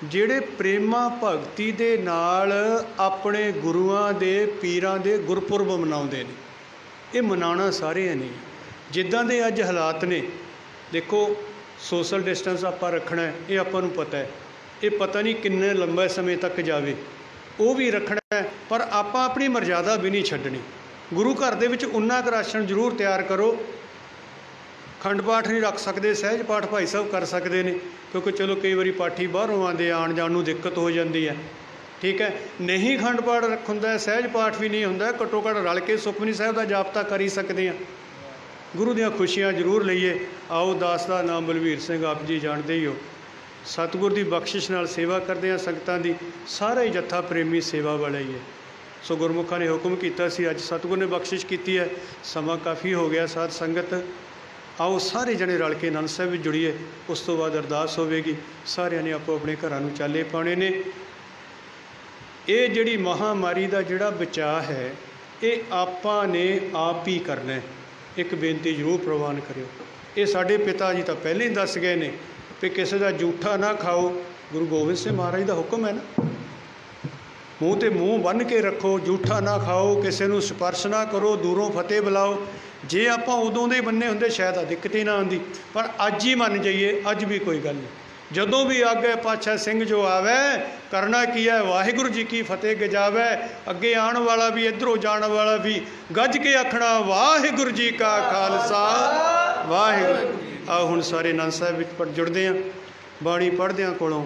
ਜਿਹੜੇ ਪ੍ਰੇਮਾ ਭਗਤੀ ਦੇ ਨਾਲ ਆਪਣੇ ਗੁਰੂਆਂ ਦੇ ਪੀਰਾਂ ਦੇ ਗੁਰਪੁਰਬ ਮਨਾਉਂਦੇ ਨੇ। ਇਹ ਮਨਾਉਣਾ ਸਾਰਿਆਂ ਨੇ, ਜਿੱਦਾਂ ਦੇ ਅੱਜ ਹਾਲਾਤ ਨੇ। ਦੇਖੋ ਸੋਸ਼ਲ ਡਿਸਟੈਂਸ ਆਪਾਂ ਰੱਖਣਾ ਹੈ, ਇਹ ਆਪਾਂ ਨੂੰ ਪਤਾ ਹੈ। ਇਹ ਪਤਾ ਨਹੀਂ ਕਿੰਨੇ ਲੰਬੇ ਸਮੇਂ ਤੱਕ ਜਾਵੇ, ਉਹ ਵੀ ਰੱਖਣਾ ਹੈ। ਪਰ ਆਪਾਂ ਆਪਣੀ ਮਰਜ਼ਾਦਾ ਵੀ ਨਹੀਂ ਛੱਡਣੀ। ਗੁਰੂ ਘਰ ਦੇ ਵਿੱਚ ਉਨਾ ਕੁ ਰਾਸ਼ਨ ਜ਼ਰੂਰ ਤਿਆਰ ਕਰੋ। खंड पाठ नहीं रख सकते, सहज पाठ भाई साहब कर सकते हैं, क्योंकि चलो कई बार पाठी बाहरों आते आने जाने में दिक्कत हो जाती है। ठीक है, नहीं खंड पाठ होंदा, सहज पाठ भी नहीं होंदा, घट्टो घट्ट रल के सुखमनी साहिब का जाप तो कर ही सकते हैं। गुरु दियाँ खुशियाँ जरूर लईए। आओ दास का नाम बलवीर सिंह आप जी जानते ही हो। सतगुर की बख्शिश नाल सेवा करते हैं संगतां दी। सारा ही जत्था प्रेमी सेवा वाला ही है। सो गुरमुखा ने हुक्म किया सी, अज सतगुर ने बख्शिश की है। समा काफ़ी हो गया साध संगत, आओ सारे जने रल के आनंद साहिब जुड़िए। उस तो बाद अरदास होगी। सारिਆਂ ने आपो अपने घरां नूं चाले पाने ने। ये जिहड़ी महामारी का जिहड़ा बचाव है, ये आपां ने आप ही करना है। एक बेनती जरूर प्रवान करियो। ये साडे पिता जी तो पहले ही दस गए ने कि किसी का जूठा ना खाओ। गुरु गोबिंद सिंह महाराज का हुक्म है ना, मूँह ते मूँह बन के रखो, जूठा ना खाओ, किसी नूं स्पर्श ना करो, दूरों फतेह बुलाओ। जे आपां उदों दे बन्ने हुंदे शायद दिक्कत ही ना आती, पर अज ही मन जाइए, अज भी कोई गल नहीं। जदों भी आगे पातशाह सिंह जो आवे, करना की है? वाहिगुरू जी की फतेह गजावे। अगे आने वाला भी, इधरों जाने वाला भी गज के आखना वाहिगुरू जी का खालसा वाहिगुरू। आओ हुण सारे आनंद साहिब विच पढ़ जुड़दे हैं। बाणी पढ़दियां कोलों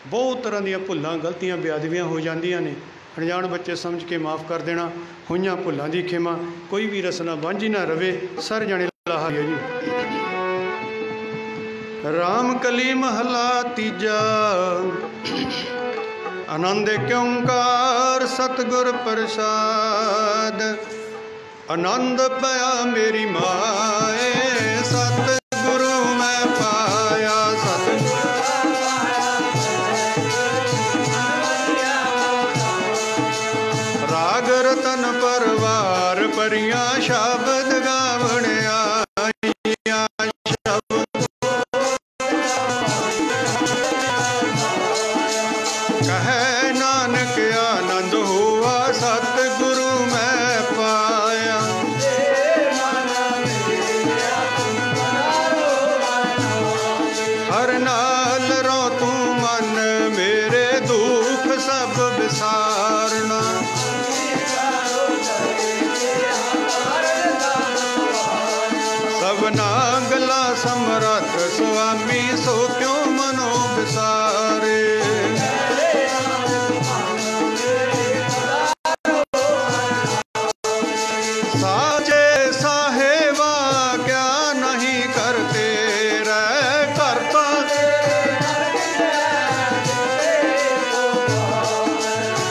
बहुत तरह ਦੀਆਂ भुल्लां गलतियां बेअदबियां हो जांदियां ने। अनजान बच्चे समझ के माफ़ कर देना। होइयां भुल्लां दी खेमा, कोई भी रसना वांझी ना रवे। सारे जाने लाहा है जी। राम कली महला तीजा, आनंद क्योंकार सतगुर प्रसाद। आनंद पाया मेरी माए, सतगुरु मैं पाया। राग रतन परवार परियां शब्द गावण आईयां। शब्द कहे नानक आनंद हुआ, सतगुरु मैं पाया। हर नाल रो तू मन मेरे, दुख सब विसारना। सबना गला समरथ स्वामी, सो क्यों मनो विसारे। साचे साहेबा क्या नहीं करते रह, करता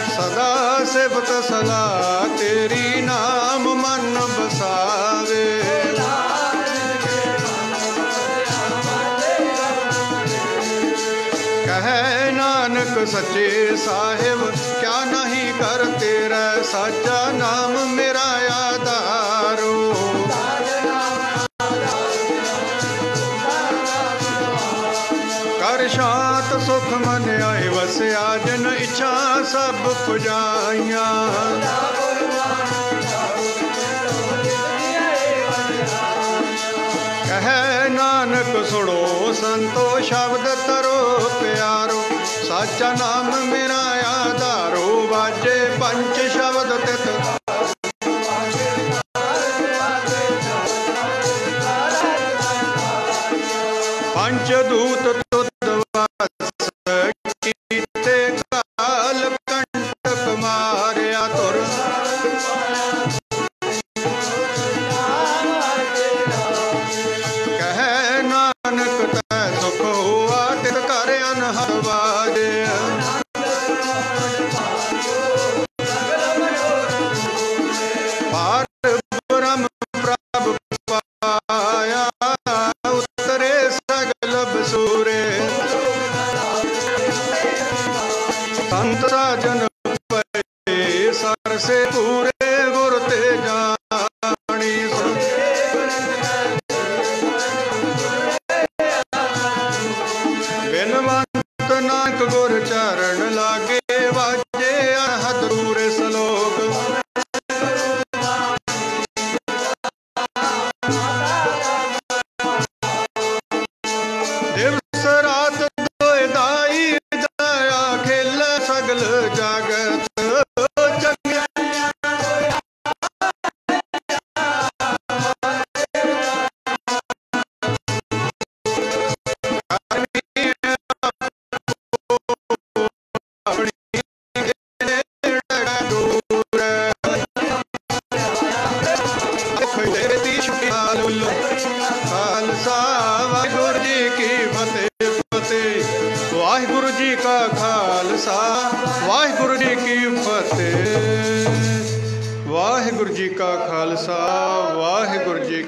सदा सेवत सलाह तेरी, नाम मन बसावे। कहे नानक सच्चे साहिब क्या नहीं कर तेरा साचा नाम मेरा आधारो। कर शांत सुख मन आए वसया जन इच्छा सब पुजाइया। कह नानक सुनो संतो शब्द तरो प्यारो। साचा नाम मेरा आधारो बाजे पंच शब्द तित। पंचदूत तुद वस कीते काल कंटक मारया तुर। कह नानक तै सुख हुआ तित कर अनहद बाजे। पार ब्रह्म प्रभ पाया उतरे सगल बसूरे। संत साजन पे सर से पूरे गुर ते जानी। बिनवंत नानक गुर चरण लागे वाजे अनहद दूरे सलोक। दिवस रात दोए दाई दया खेल सगल जगत। खालसा वाहिगुरु जी की फतेह फतेह। वाहिगुरु जी का खालसा वाहिगुरु जी की फतेह। वाहिगुरु जी का खालसा वाहिगुरु जी